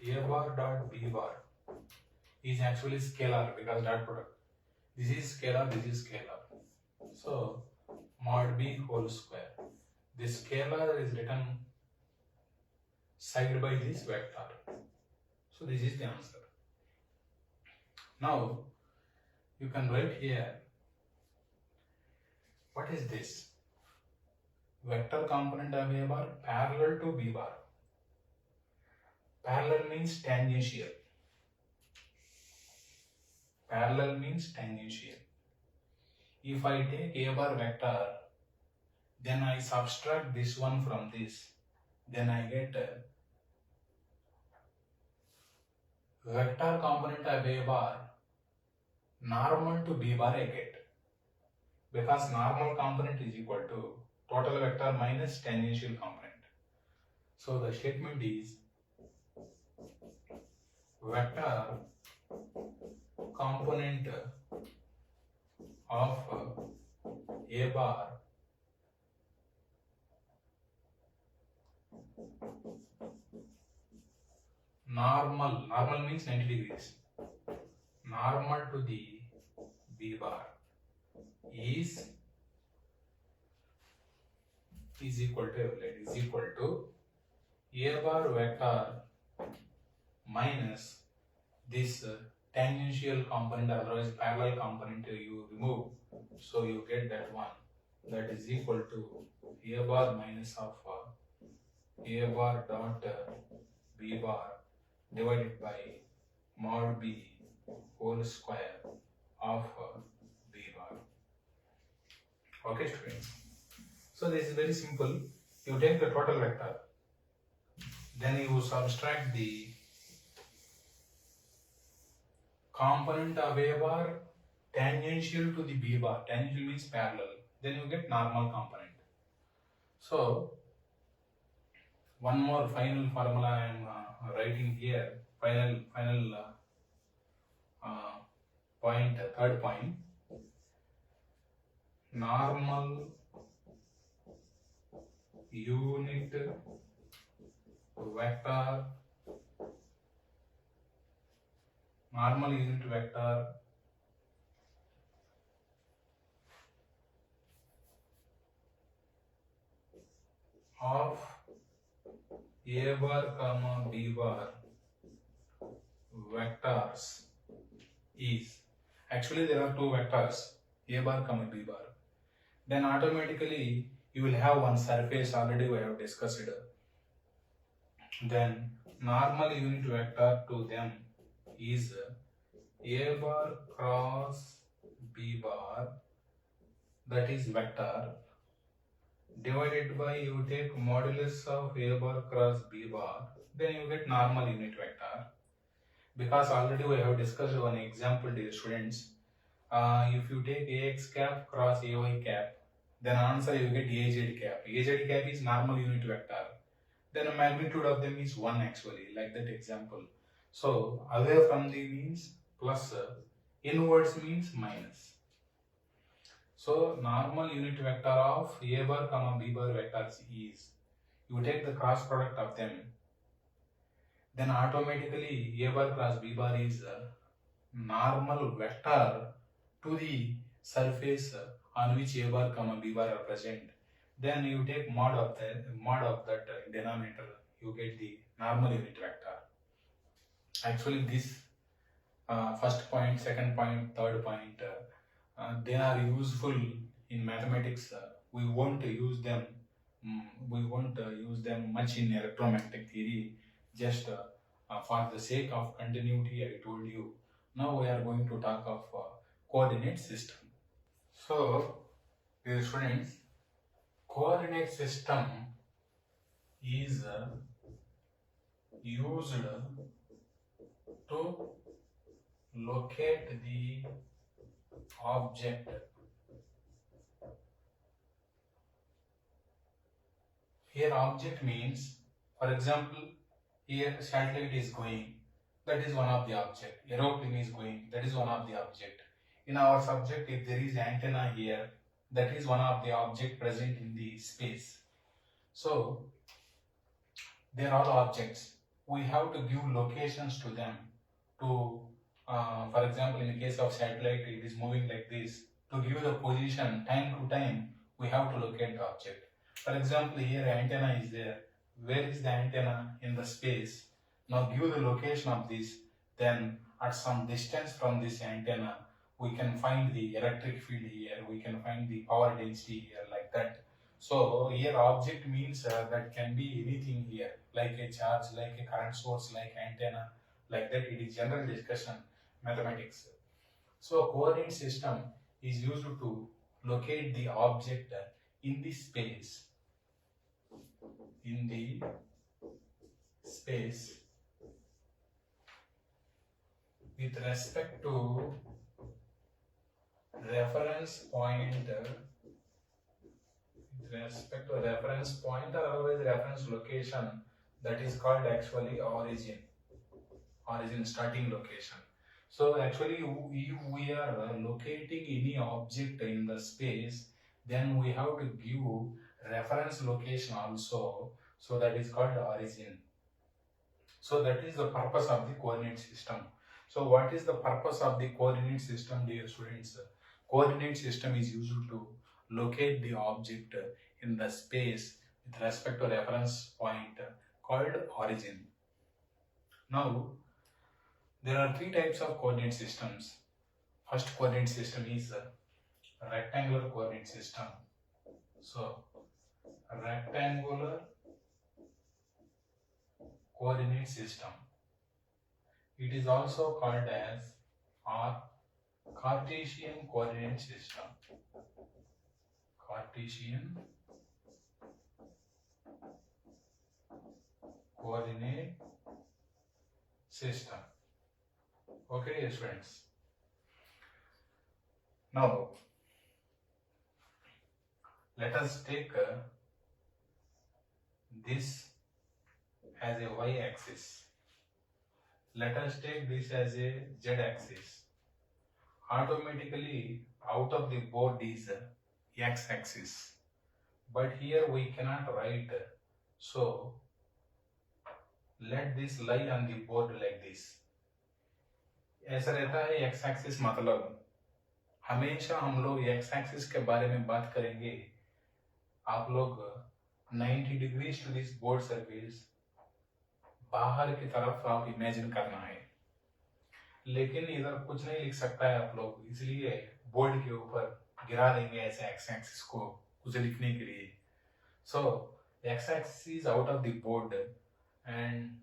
a bar dot b bar is actually scalar because dot product. This is scalar, this is scalar. So mod b whole square. This scalar is written side by this vector. So this is the answer. Now you can write here, what is this? Vector component of a bar parallel to b bar. Parallel means tangential. Parallel means tangential. If I take a bar vector, then I subtract this one from this, then I get vector component of a bar normal to b bar I get, because normal component is equal to total vector minus tangential component. So the statement is vector component of a bar normal means 90 degrees, normal to the b bar is equal to a bar vector minus this tangential component, otherwise parallel component you remove, so you get that one, that is equal to a bar minus of a bar dot b bar divided by mod b whole square of b bar. Okay students, so this is very simple. You take the total vector, then you subtract the component of a bar tangential to the b bar. Tangential means parallel, then you get normal component. So one more final formula I am writing here, final point, third point. Normal unit vector, normal unit vector of a bar comma b bar vectors is, actually there are two vectors, a bar comma b bar, then automatically you will have one surface, already we have discussed it. Then normal unit vector to them is a bar cross b bar, that is vector, divided by you take modulus of a bar cross b bar, then you get normal unit vector. Because already we have discussed one example, dear students. If you take ax cap cross ay cap, then answer you get az cap. Az cap is normal unit vector. Then the magnitude of them is 1 actually, like that example. So away from the means plus, inwards means minus. So normal unit vector of a bar comma b bar vectors is, you take the cross product of them, then automatically a bar cross b bar is a normal vector to the surface on which a bar comma b bar are present. Then you take mod of that denominator, you get the normal unit vector. Actually this first point, second point, third point, they are useful in mathematics. We won't use them much in electromagnetic theory, just for the sake of continuity I told you. Now we are going to talk of coordinate system. So dear students, coordinate system is used to locate the object. Here object means, for example, here satellite is going, that is one of the object. Aeroplane is going, that is one of the object. In our subject, if there is antenna here, that is one of the object present in the space. So they are all objects. We have to give locations to them. To for example, in the case of satellite, it is moving like this. To give the position time to time, we have to locate the object. For example, here antenna is there. Where is the antenna in the space? Now give the location of this. Then at some distance from this antenna, we can find the electric field here. We can find the power density here, like that. So here object means that can be anything here, like a charge, like a current source, like antenna, like that. It is general discussion, mathematics. So coordinate system is used to locate the object in the space. In the space with respect to reference point, or otherwise reference location, that is called actually origin starting location. So actually if we are locating any object in the space, then we have to give reference location also, so that is called origin. So that is the purpose of the coordinate system. So what is the purpose of the coordinate system, dear students? Coordinate system is used to locate the object in the space with respect to reference point called origin. Now there are three types of coordinate systems. First coordinate system is a rectangular coordinate system. So rectangular coordinate system. It is also called as Cartesian coordinate system. Cartesian coordinate system. Okay, dear friends. Now let us take this as a y-axis. Let us take this as a z-axis. Automatically out of the board is x-axis. but here we cannot write. So let this lie on the board like this. ऐसा रहता है x axis, मतलब हमेशा हम लोग x axis के बारे में बात करेंगे। आप लोग 90 degrees to this board surface बाहर की तरफ आप इमेजिन करना है, लेकिन इधर कुछ नहीं लिख सकता है आप लोग, इसलिए बोर्ड के ऊपर गिरा देंगे ऐसे x एक्सिस को कुछ लिखने के लिए। So x axis is out of the board, and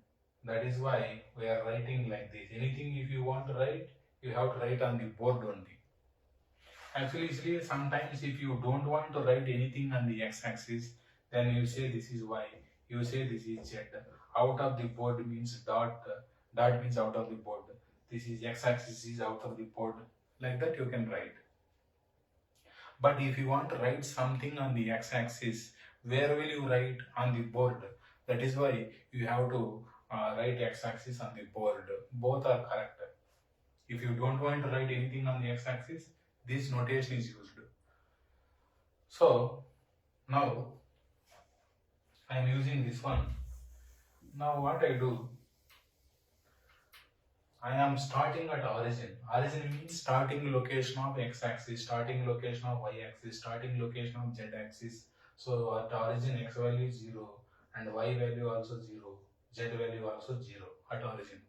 that is why we are writing like this. Anything if you want to write, you have to write on the board only. Actually, इसलिए sometimes if you don't want to write anything on the x axis, then you say this is y, you say this is z. Out of the board means dot, dot means out of the board. This is x axis is out of the board. Like that you can write. But if you want to write something on the x axis, where will you write? On the board. That is why you have to write x axis on the board. Both are correct. If you don't want to write anything on the x axis, this notation is used. So now I am using this one. Now what I do, I am starting at origin. Origin means starting location of x axis, starting location of y axis, starting location of z axis. So at origin x value is 0 and y value also 0, z value also 0 at origin.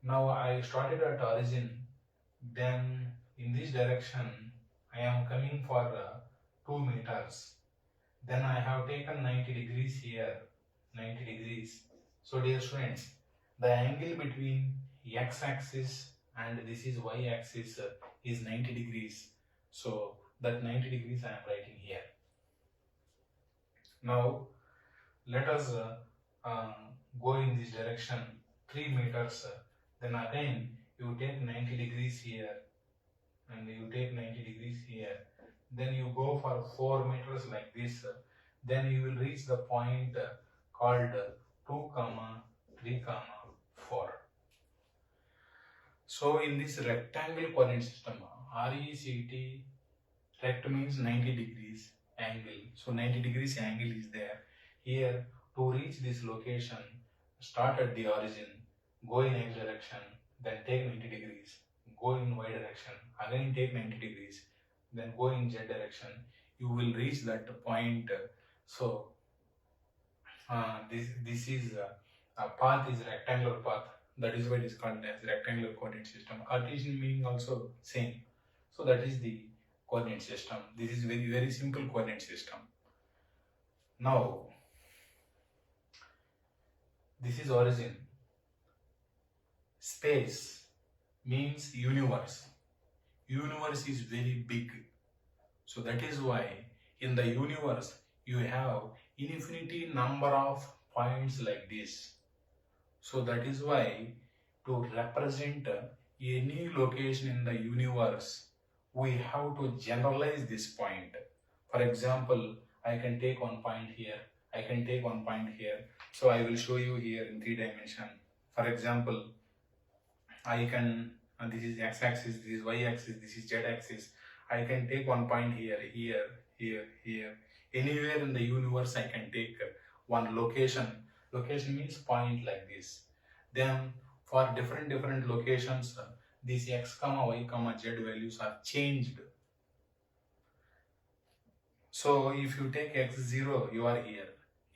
Now I started at origin, then in this direction I am coming for 2 meters. Then I have taken 90 degrees here, 90 degrees. So dear students, the angle between x axis and this is y axis is 90 degrees. So that 90 degrees I am writing here. Now let us go in this direction 3 meters. Then again you take 90 degrees here and you take 90 degrees here. Then you go for 4 meters like this. Then you will reach the point called 2, 3, 4. So in this rectangle coordinate system, RECT, rect means 90 degrees angle. So 90 degrees angle is there. Here to reach this location, start at the origin, go in x direction, then take 90 degrees, go in y direction, again take 90 degrees, then go in z direction. You will reach that point. So this is a path is rectangular path. That is why it is called as rectangular coordinate system. Cartesian meaning also same. So that is the coordinate system. This is very simple coordinate system. Now this is origin. Space means universe. Universe is very big. So that is why in the universe you have infinity number of points like this. So that is why to represent any location in the universe, we have to generalize this point. For example, I can take one point here, I can take one point here. So I will show you here in 3 dimension. For example, I can, this is x axis, this is y axis, this is z axis. I can take one point here, here, here, here. Anywhere in the universe I can take one location. Location means point like this. Then for different locations, these x, y, z values are changed. So if you take x0, you are here.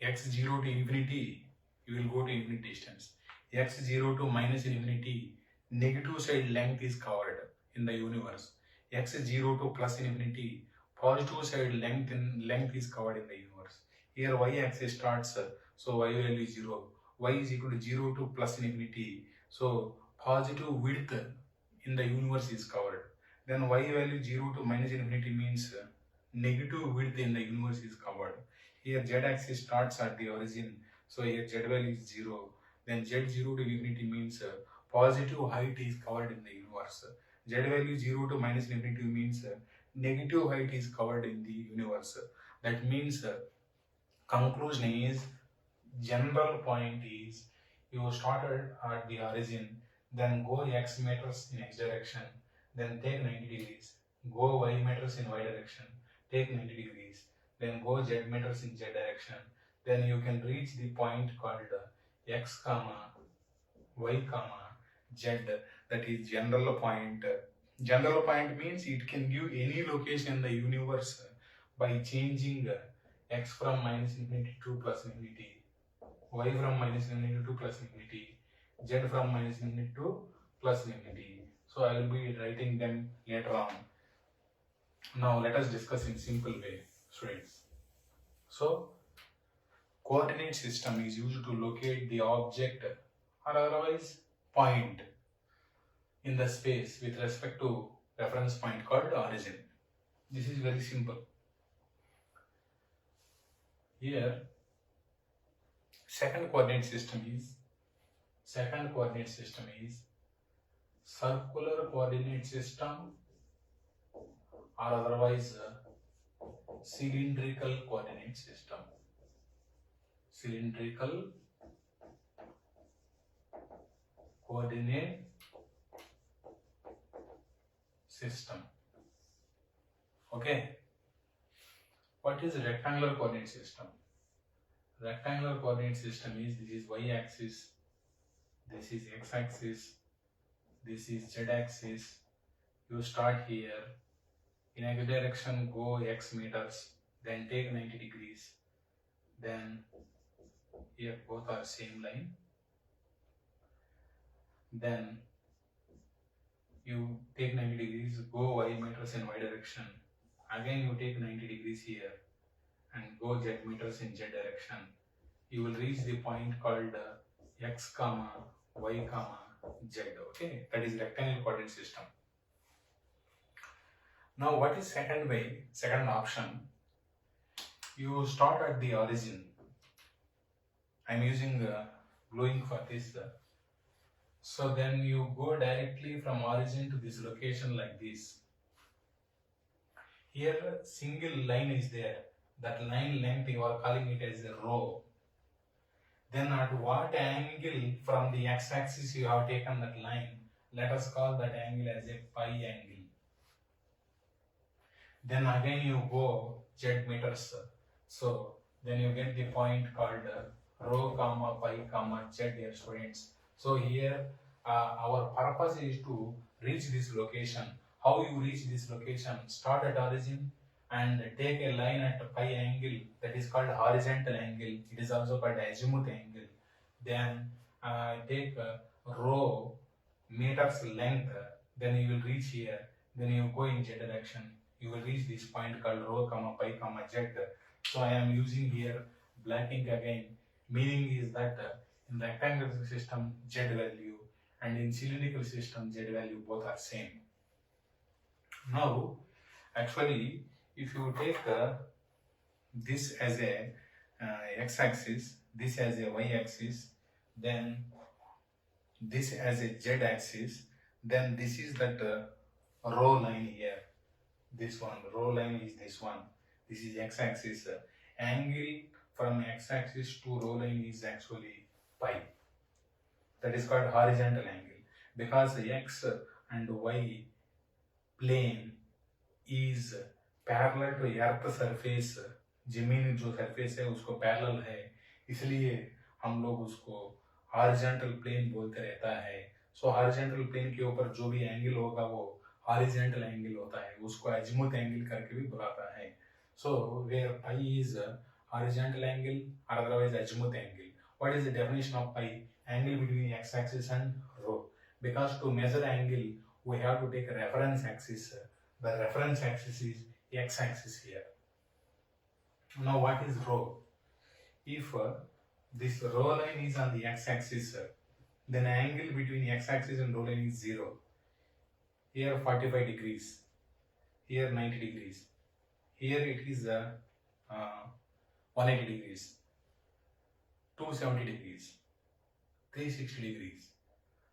x0 to infinity, you will go to infinite distance. x0 to minus infinity, negative side length is covered in the universe. x0 to plus infinity, positive side length is covered in the universe. Here y axis starts, so y value is 0. Y is equal to 0 to plus infinity. So positive width in the universe is covered. Then y value 0 to minus infinity means negative width in the universe is covered. Here z axis starts at the origin. So here z value is 0. Then z0 to infinity means positive height is covered in the universe. Z value 0 to minus infinity means negative height is covered in the universe. That means conclusion is, general point is, you started at the origin, then go x meters in x direction, then take 90 degrees, go y meters in y direction, take 90 degrees, then go z meters in z direction, then you can reach the point called x comma y comma z, that is general point. General point means it can give any location in the universe by changing x from minus infinity to plus infinity, y from minus infinity to plus infinity, z from minus infinity to plus infinity. So I will be writing them later on. Now let us discuss in simple way, students. So coordinate system is used to locate the object or otherwise point in the space with respect to reference point called origin. This is very simple. Here second coordinate system is circular coordinate system or otherwise cylindrical coordinate system. Cylindrical coordinate system. Okay. What is rectangular coordinate system? Rectangular coordinate system is, this is y axis, this is x axis, this is z axis. You start here, in x direction go x meters, then take 90 degrees, then here both are same line, then you take 90 degrees, go y meters in y direction, again you take 90 degrees here and go z meters in z direction. You will reach the point called x comma y comma z. Okay, that is rectangular coordinate system. Now what is second way, second option? You start at the origin. I am using glowing for this. So then you go directly from origin to this location like this. Here single line is there. That line length you are calling it as a rho. Then at what angle from the x-axis you have taken that line, let us call that angle as a pi angle. Then again you go z meters. So then you get the point called rho comma pi comma z, dear students. So here our purpose is to reach this location. How you reach this location? Start at origin and take a line at pi angle, that is called horizontal angle. It is also called azimuth angle. Then take rho meters length. Then you will reach here. Then you go in z direction. You will reach this point called rho comma pi comma z. So I am using here black ink again. Meaning is that in rectangular system z value and in cylindrical system z value both are same. Now actually if you take this as a x-axis, this as a y-axis, then this as a z-axis, then this is that row line here. This one, row line is this one. This is x-axis. Angle from x-axis to row line is actually pi. That is called horizontal angle, because x and y plane is parallel to earth surface, जमीन जो surface है उसको parallel है, इसलिए हम लोग उसको horizontal plane बोलते रहता है. सो हॉरिजॉन्टल प्लेन के ऊपर जो भी एंगल होगा वो हॉरिजॉन्टल एंगल होता है, उसको अजीमुथ एंगल करके भी बुलाता है. So where pi is horizontal angle और otherwise azimuth angle. What is the definition of pi? Angle between x axis and rho. Because to measure angle we have to take a reference axis. The reference axis is x-axis here. Now what is rho? If this rho line is on the x-axis, then angle between x-axis and rho line is 0. Here 45 degrees, here 90 degrees, here it is 180 degrees, 270 degrees, 360 degrees.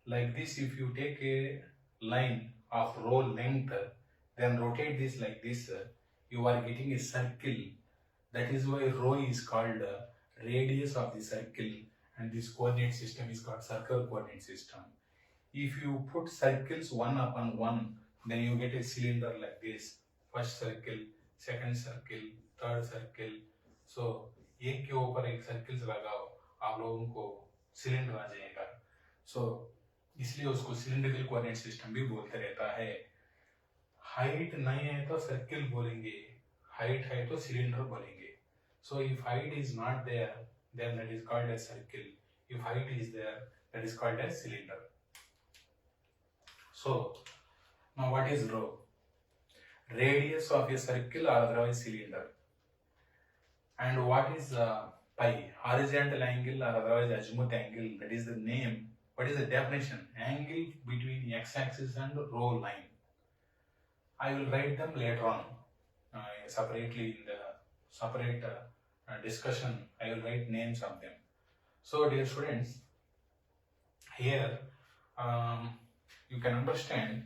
Like this, if you take a line of rho length, then rotate this like this, you are getting a circle. That is why rho is called radius of the circle, and this coordinate system is called circular coordinate system. If you put circles one upon one, then you get a cylinder like this. First circle, second circle, third circle. So एक के ऊपर एक circles लगाओ, आप लोगों को cylinder आ जाएगा. सो इसलिए उसको सिलिंड्रिकल कोऑर्डिनेट सिस्टम भी बोलते रहता है. हाइट नहीं है तो सर्किल बोलेंगे, हाइट है तो सिलेंडर बोलेंगे. So if height is not there then that is called as circle. If height is there, that is called as cylinder. So now what is rho? Radius of a circle or otherwise cylinder. And what is pi? Horizontal angle or otherwise azimuth angle. That is the name. What is the definition? Angle between x-axis and rho line. I will write them later on separately in the separate discussion. I will write names of them. So dear students, here you can understand.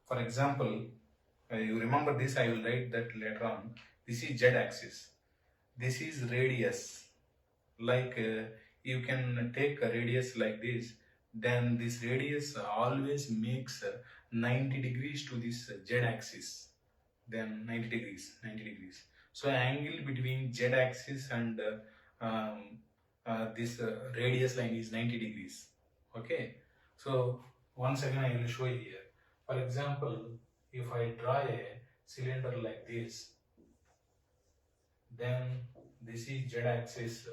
For example, you remember this, I will write that later on. This is z-axis, this is radius. Like you can take a radius like this, then this radius always makes 90 degrees to this z-axis, then 90 degrees. So angle between z-axis and this radius line is 90 degrees. Okay. So once again I will show you here. For example, if I draw a cylinder like this, then this is z-axis,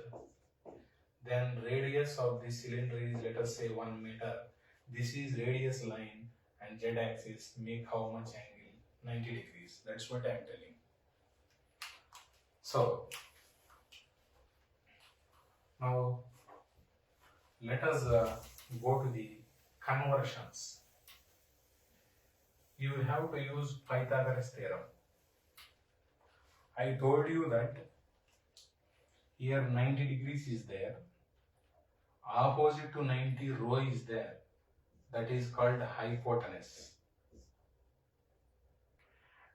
then radius of this cylinder is, let us say, 1 meter. This is radius line and z-axis make how much angle? 90 degrees. That's what I am telling. So now let us go to the conversions. You will have to use Pythagoras theorem. I told you that here 90 degrees is there, opposite to 90 rho is there, that is called hypotenuse,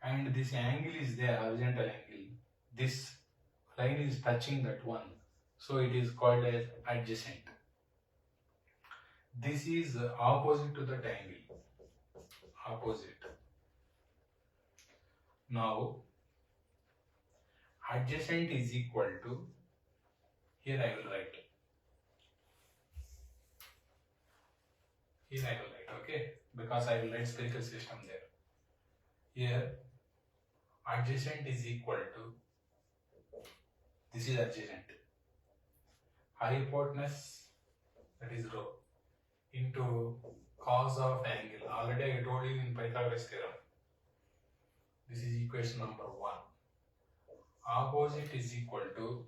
and this angle is there, horizontal angle. This line is touching that one, so it is called as adjacent. This is opposite to that angle, opposite. Now adjacent is equal to, here I will write, okay, because I will write spherical system there. Here adjacent is equal to, this is adjacent, hypotenuse, that is rho, into cos of angle. Already I told you in Pythagoras theorem. This is equation number 1. Opposite is equal to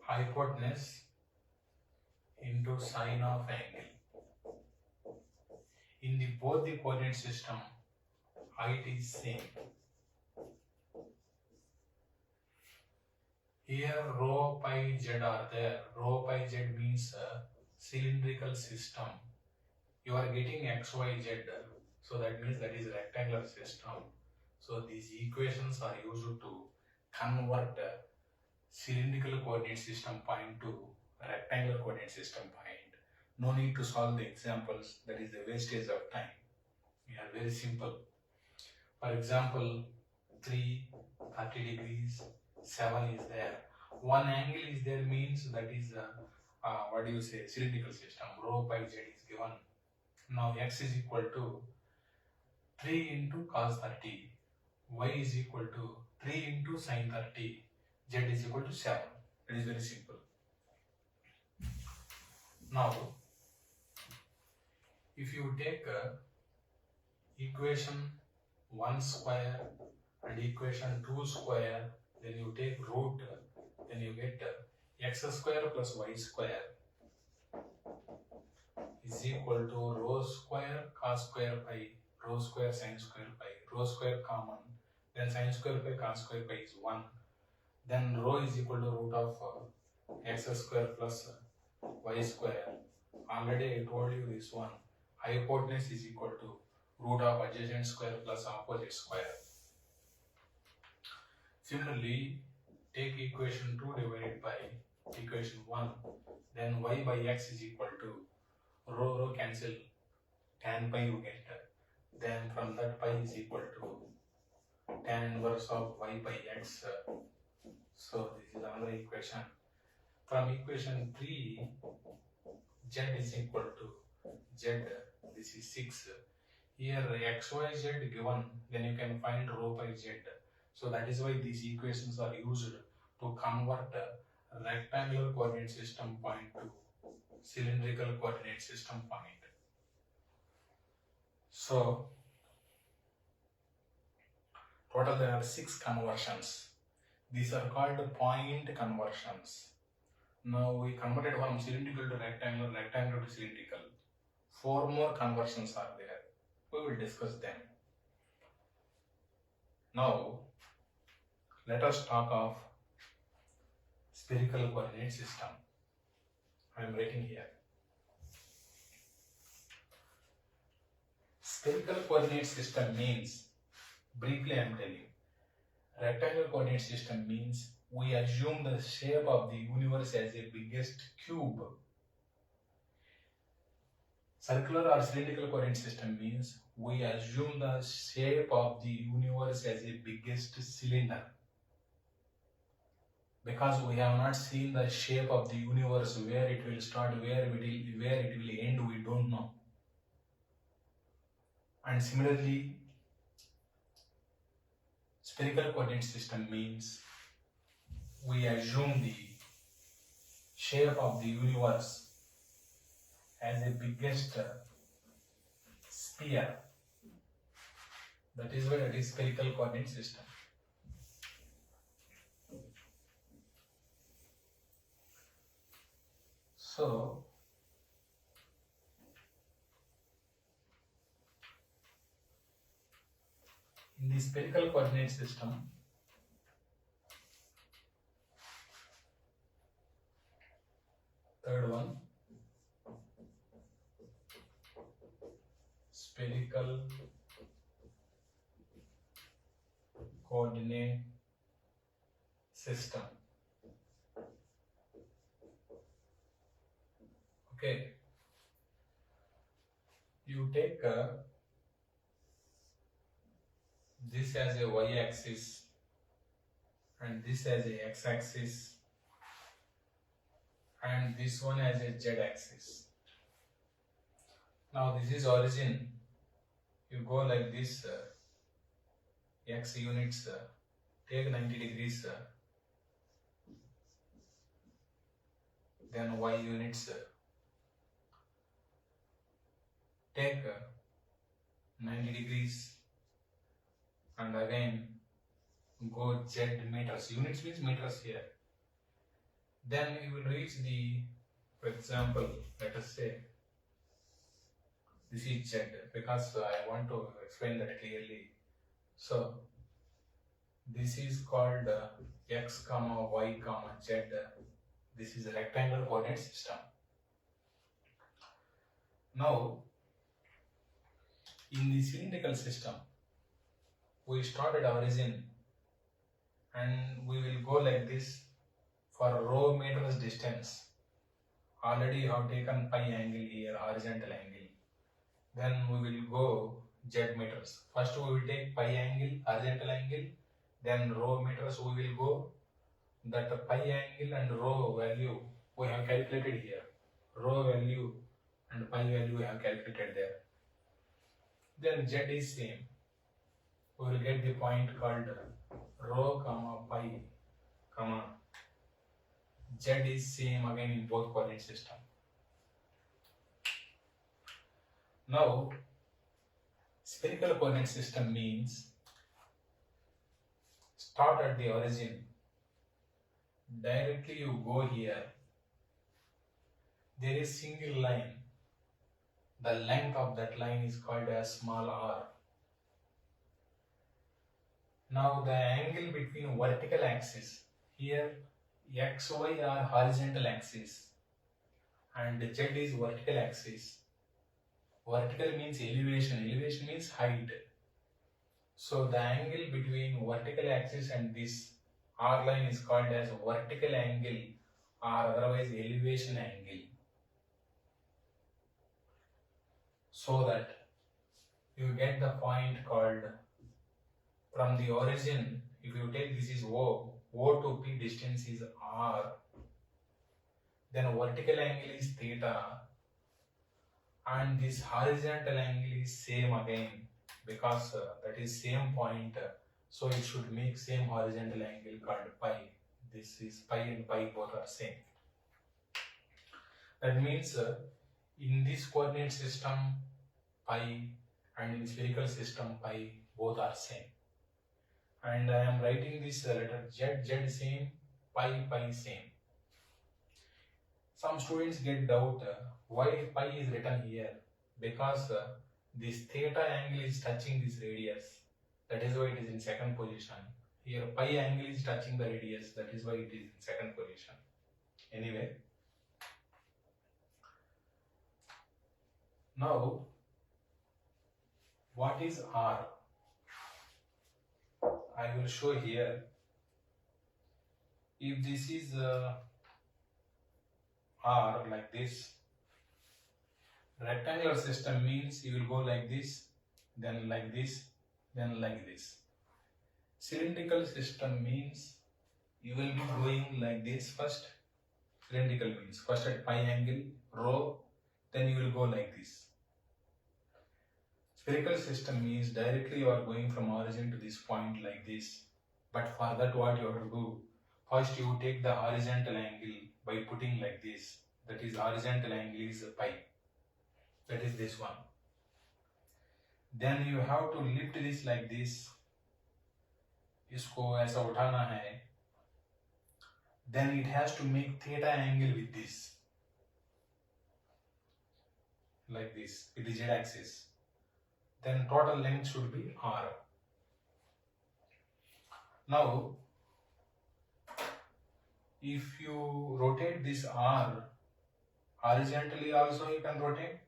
hypotenuse into sine of angle. In the both the coordinate system, height is same. Here rho pi z are there. Rho pi z means cylindrical system. You are getting x, y, z. So that means that is rectangular system. So these equations are used to convert cylindrical coordinate system point to rectangular coordinate system point. No need to solve the examples. That is the wastage of time. We are very simple. For example, 3, 30 degrees, 7 is there. One angle is there means that is what do you say, cylindrical system. Rho pi z is given. Now x is equal to 3 into cos 30. Y is equal to 3 into sin 30. Z is equal to 7. It is very simple. Now, if you take equation 1 square and equation 2 square, then you take root, then you get x square plus y square is equal to rho square cos square pi, rho square sin square pi, rho square common, then sin square pi cos square pi is 1. Then rho is equal to root of x square plus y square. Already I told you this one. Hypotenuse is equal to root of adjacent square plus opposite square. Similarly, take equation 2 divided by equation 1. Then y by x is equal to rho cancel, tan pi you get. Then from that pi is equal to tan inverse of y by x. So this is another equation. From equation 3, z is equal to z, this is 6. Here x, y, z given, then you can find rho by z. So that is why these equations are used to convert a rectangular coordinate system point to cylindrical coordinate system point. So total there are 6 conversions. These are called point conversions. Now we converted from cylindrical to rectangular, rectangular to cylindrical. 4 more conversions are there. We will discuss them. Now let us talk of spherical coordinate system. I am writing here. Spherical coordinate system means, briefly I am telling, rectangular coordinate system means we assume the shape of the universe as a biggest cube. Circular or cylindrical coordinate system means we assume the shape of the universe as a biggest cylinder. Because we have not seen the shape of the universe, where it will start, where it will end, we don't know. And similarly, spherical coordinate system means we assume the shape of the universe as a biggest sphere. That is why it is spherical coordinate system. So in the spherical coordinate system, third one, spherical coordinate system. Okay, you take this as a y-axis and this as a x-axis and this one as a z-axis. Now this is origin. You go like this, x units, take 90 degrees, then y units, take 90 degrees and again go z meters. Units means meters here. Then you will reach the, for example, let us say this is z, because I want to explain that clearly. So this is called x comma y comma z. This is a rectangular coordinate system. Now in the cylindrical system, we start at origin and we will go like this for rho meters distance. Already you have taken pi angle here, horizontal angle. Then we will go z meters. First we will take pi angle, horizontal angle, then rho meters we will go. That pi angle and rho value we have calculated here. Rho value and pi value we have calculated there. Then z is same. We will get the point called rho comma pi comma z is same again in both coordinate system. Now spherical coordinate system means start at the origin, directly you go here, there is single line, the length of that line is called as small r. Now the angle between vertical axis, here xy are horizontal axis and z is vertical axis. Vertical means elevation, elevation means height. So the angle between vertical axis and this r line is called as vertical angle or otherwise elevation angle. So that you get the point called From the origin, if you take this is O to P distance is R, then vertical angle is theta, and this horizontal angle is same again, because that is same point, so it should make same horizontal angle called pi. This is pi and pi both are same. That means in this coordinate system pi and in spherical system pi both are same, and I am writing this letter z same, pi same. Some students get doubt why pi is written here, because this theta angle is touching this radius, that is why it is in second position. Here pi angle is touching the radius, that is why it is in second position. Anyway, now what is R? I will show here. If this is R like this, rectangular system means you will go like this, then like this, then like this. Cylindrical system means you will be going like this first. Cylindrical means first at pi angle, rho, then you will go like this. Spherical system means directly you are going from origin to this point like this. But for that what you have to do? First you take the horizontal angle by putting like this. That is horizontal angle is pi. That is this one. Then you have to lift this like this. इसको ऐसा उठाना है. Then it has to make theta angle with this. Like this, with the z axis. Then total length should be R. Now, if you rotate this R, horizontally also you can rotate,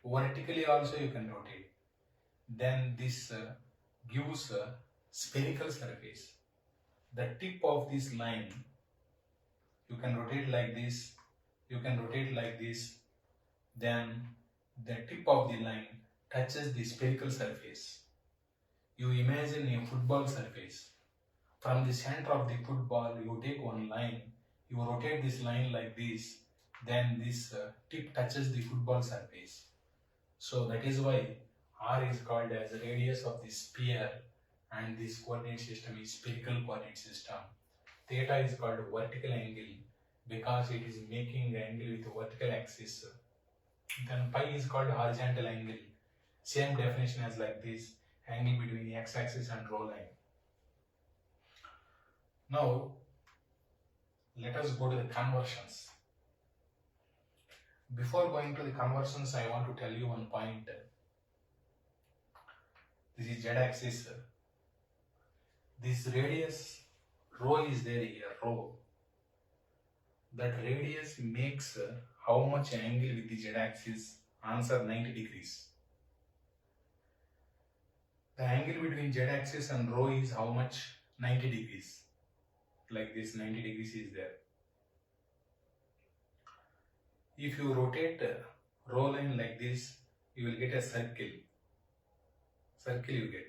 vertically also you can rotate. Then this gives a spherical surface. The tip of this line, you can rotate like this, you can rotate like this, then the tip of the line touches the spherical surface. You imagine a football surface. From the center of the football, you take one line, you rotate this line like this, then this tip touches the football surface. So that is why R is called as the radius of the sphere, and this coordinate system is spherical coordinate system. Theta is called vertical angle because it is making the angle with the vertical axis. Then pi is called horizontal angle. Same definition as like this, angle between the x-axis and rho line. Now, let us go to the conversions. Before going to the conversions, I want to tell you one point. This is z-axis. This radius, rho is there here, rho. That radius makes how much angle with the z-axis? Answer 90 degrees. The angle between z-axis and rho is how much? 90 degrees. Like this, 90 degrees is there. If you rotate rho line like this, you will get a circle. Circle you get.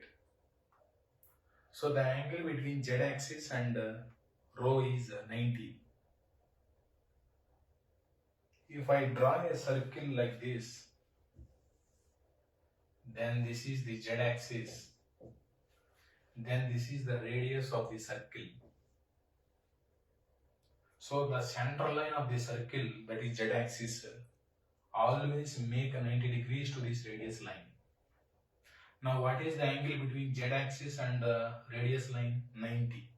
So the angle between z-axis and rho is 90. If I draw a circle like this, then this is the z-axis, then this is the radius of the circle. So the center line of the circle, that is z-axis, always make a 90 degrees to this radius line. Now what is the angle between z-axis and radius line? 90.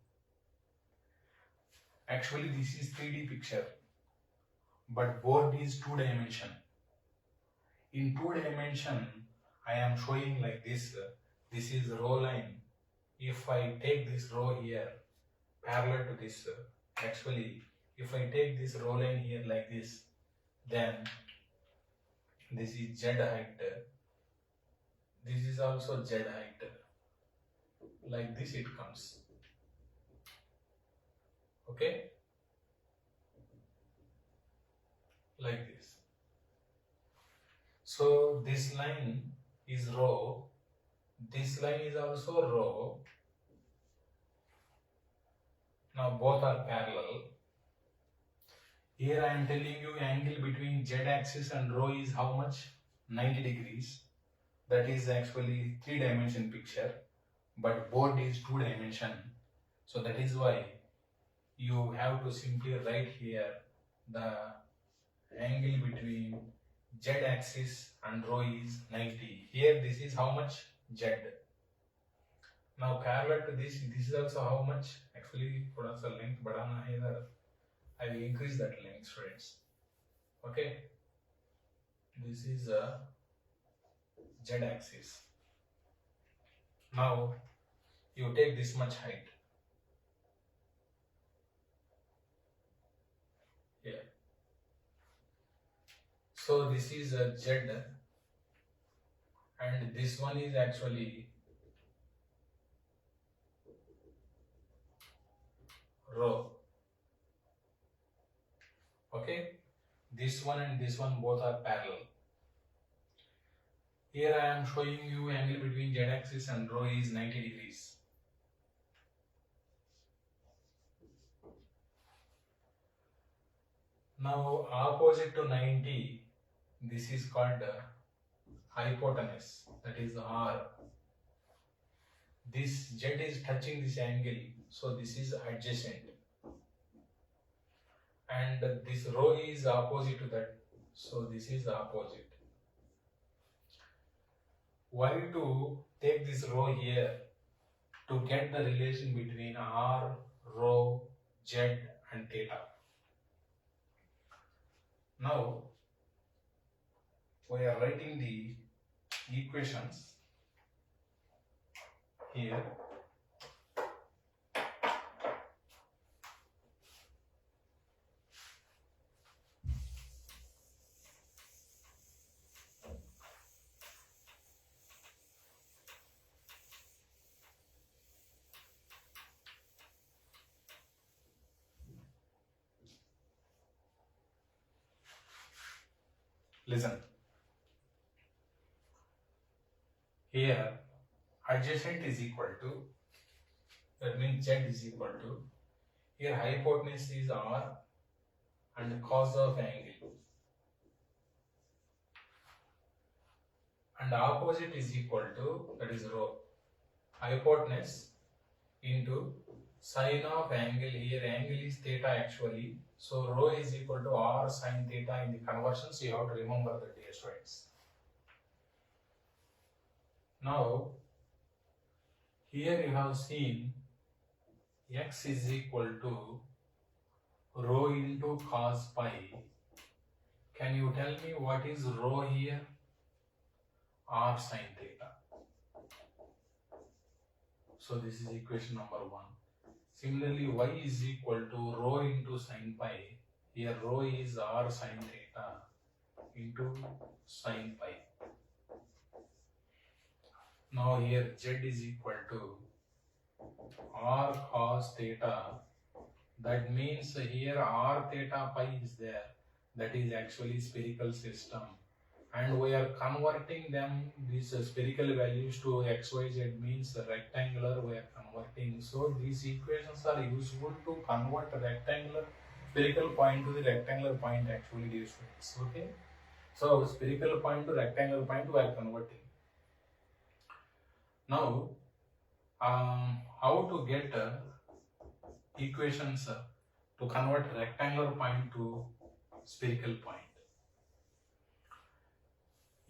Actually this is 3D picture, but board is 2 dimension. In 2 dimension, I am showing like this. This is rho line. If I take this rho here, parallel to this, actually, if I take this rho line here like this, then this is z height. This is also z height. Like this it comes. Okay? Like this. So this line is rho, This line is also rho. Now both are parallel. Here I am telling you angle between z axis and rho is how much? 90 degrees. That is actually 3-dimension picture, but board is 2-dimension. So that is why you have to simply write here the angle between z axis and rho is 90. Here this is how much? Z. Now parallel to this is also how much? Actually thoda sa length badana hai idhar. I will increase that length, students. Okay. This is a z axis. Now you take this much height. Here. So this is a z, and this one is actually rho. Okay, this one and this one both are parallel. Here I am showing you angle between z axis and rho is 90 degrees. Now opposite to 90, this is called hypotenuse, that is R. This z is touching this angle, so this is adjacent. And this rho is opposite to that, so this is opposite. Why to take this rho here? To get the relation between R, rho, z and theta. Now we are writing the equations here. Listen. Here adjacent is equal to, that means z is equal to, here hypotenuse is R and cos of angle, and opposite is equal to, that is rho, hypotenuse into sine of angle. Here angle is theta actually, so rho is equal to R sine theta. In the conversions you have to remember that, dear students. Now here you have seen x is equal to rho into cos pi. Can you tell me what is rho here? R sine theta. So this is equation number 1. Similarly, y is equal to rho into sin pi. Here rho is R sine theta into sin pi. Now here z is equal to R cos theta. That means here R theta pi is there. That is actually spherical system. And we are converting them, these spherical values, to xyz, means rectangular we are converting. So these equations are useful to convert a rectangular spherical point to the rectangular point actually, dear students. Okay, so spherical point to rectangular point we are converting. Now how to get equations to convert rectangular point to spherical point?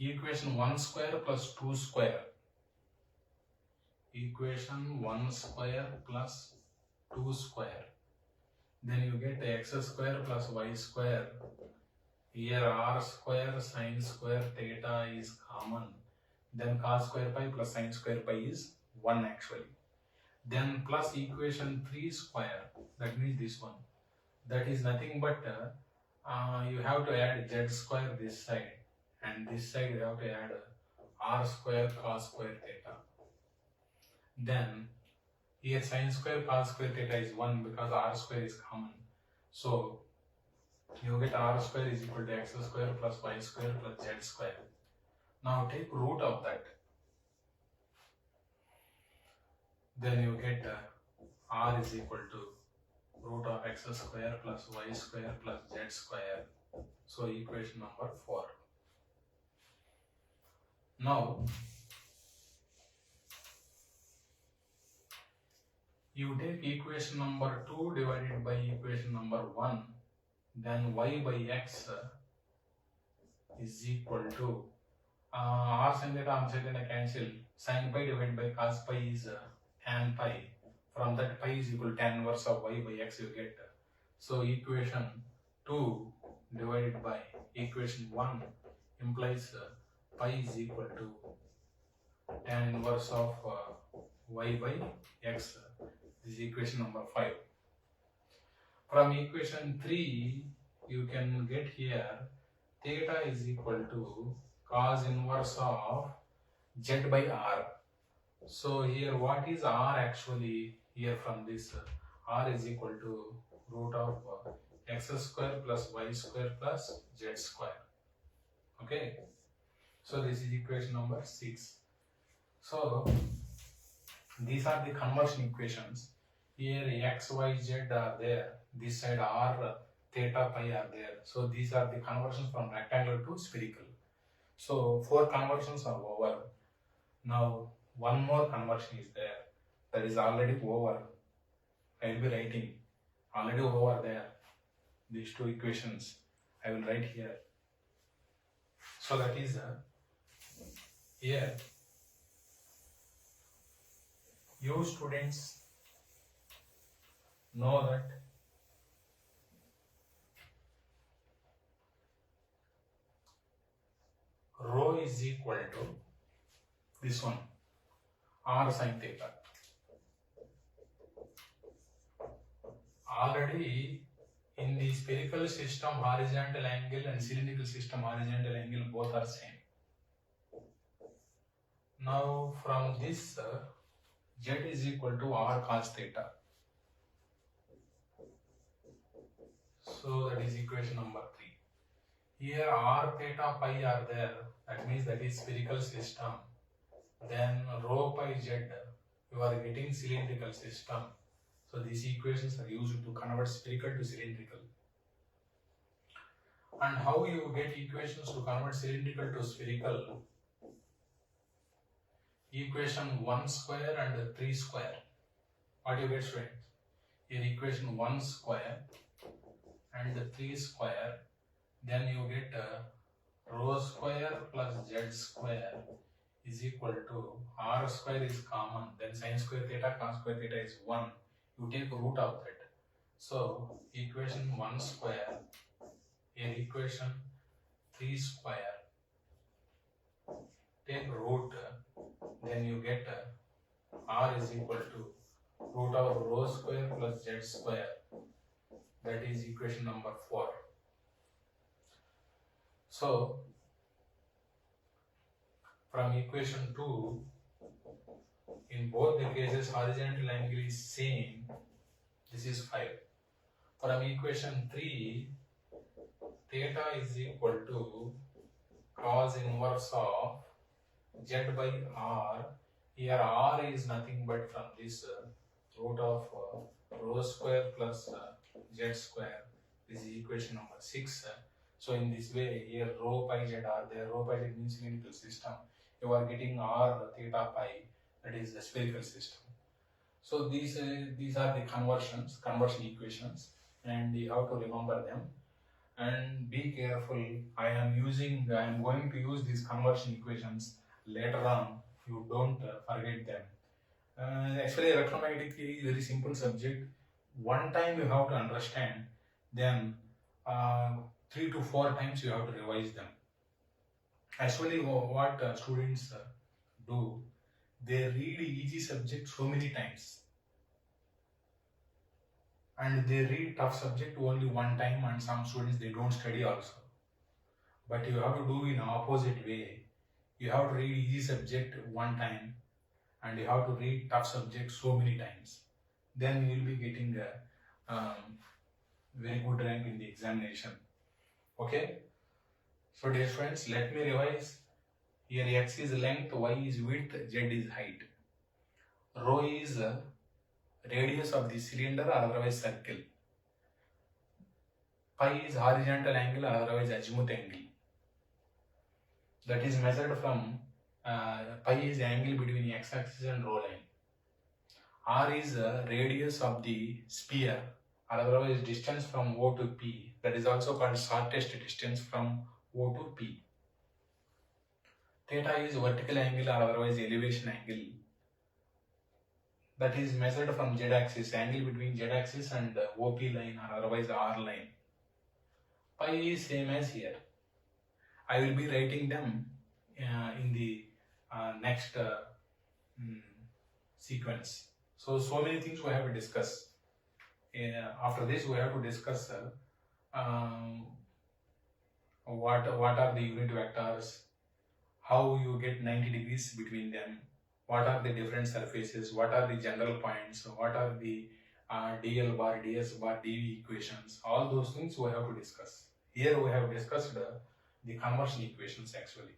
Equation 1 square plus 2 square. Equation 1 square plus 2 square. Then you get x square plus y square. Here r square sin square theta is common. Then cos square pi plus sin square pi is 1 actually. Then plus equation 3 square. That means this one. That is nothing but you have to add z square this side. And this side you have to add r square cos square theta. Then here sin square cos square theta is 1 because r square is common. So you get r square is equal to x square plus y square plus z square. Now take root of that. then you get r is equal to root of x square plus y square plus z square. So equation number 4. Now you take equation number 2 divided by equation number 1, then y by x is equal to r sin theta cancel, sin pi divided by cos pi is tan pi. From that pi is equal to tan inverse of y by x you get. So equation 2 divided by equation 1 implies pi is equal to tan inverse of y by x. This is equation number 5. From equation 3 you can get here theta is equal to cos inverse of z by r. So here what is r actually? Here from this r is equal to root of x square plus y square plus z square. Okay, so this is equation number 6. So these are the conversion equations. Here x, y, z are there. This side r, theta, pi are there. So these are the conversions from rectangular to spherical. So 4 conversions are over. Now one more conversion is there. That is already over. I will be writing already over there. These 2 equations I will write here. So that is here. You students know that rho is equal to this one, r sin theta. Already in the spherical system horizontal angle and cylindrical system horizontal angle both are same. Now from this z is equal to r cos theta. So that is equation number 3. Here r theta pi are there. That means that is spherical system. Then rho pi z you are getting cylindrical system. So these equations are used to convert spherical to cylindrical. And how you get equations to convert cylindrical to spherical? Equation 1 square and 3 square. What you get, students? Here equation 1 square and 3 square. Then you get rho square plus z square is equal to r square is common. Then sin square theta cos square theta is 1. You take root of that. So equation 1 square, here equation 3 square, take root, then you get r is equal to root of rho square plus z square. That is equation number 4. So from equation 2, in both the cases horizontal angle is same. This is 5. From equation 3, theta is equal to cos inverse of z by r. Here r is nothing but from this root of rho square plus z square. This is equation number 6. So in this way, here rho pi z are there. Rho pi z means cylindrical system. You are getting r theta pi. That is the spherical system. So these are the conversion equations, and you have to remember them. And be careful. I am going to use these conversion equations later on. You don't forget them. Actually, electromagnetic is a very simple subject. One time you have to understand, then 3 to 4 times you have to revise them. Actually, what students do, they read easy subject so many times, and they read tough subject only one time, and some students they don't study also. But you have to do in opposite way. You have to read easy subject one time, and you have to read tough subject so many times. Then you will be getting a very good rank in the examination. Okay. So dear friends, let me revise. Here x is length, y is width, z is height. Rho is radius of the cylinder or otherwise circle. Pi is horizontal angle or otherwise azimuth angle. That is measured from pi is angle between x-axis and rho line. R is radius of the sphere or otherwise distance from O to P. That is also called shortest distance from O to P. Theta is vertical angle or otherwise elevation angle. That is measured from z-axis, angle between z-axis and OP line or otherwise R line. Pi is same as here. I will be writing them in the next sequence. So many things we have to discuss. After this, we have to discuss what are the unit vectors, how you get 90 degrees between them, what are the different surfaces, what are the general points, what are the dl bar, ds bar, dv equations. All those things we have to discuss. Here we have discussed the conversion equations actually.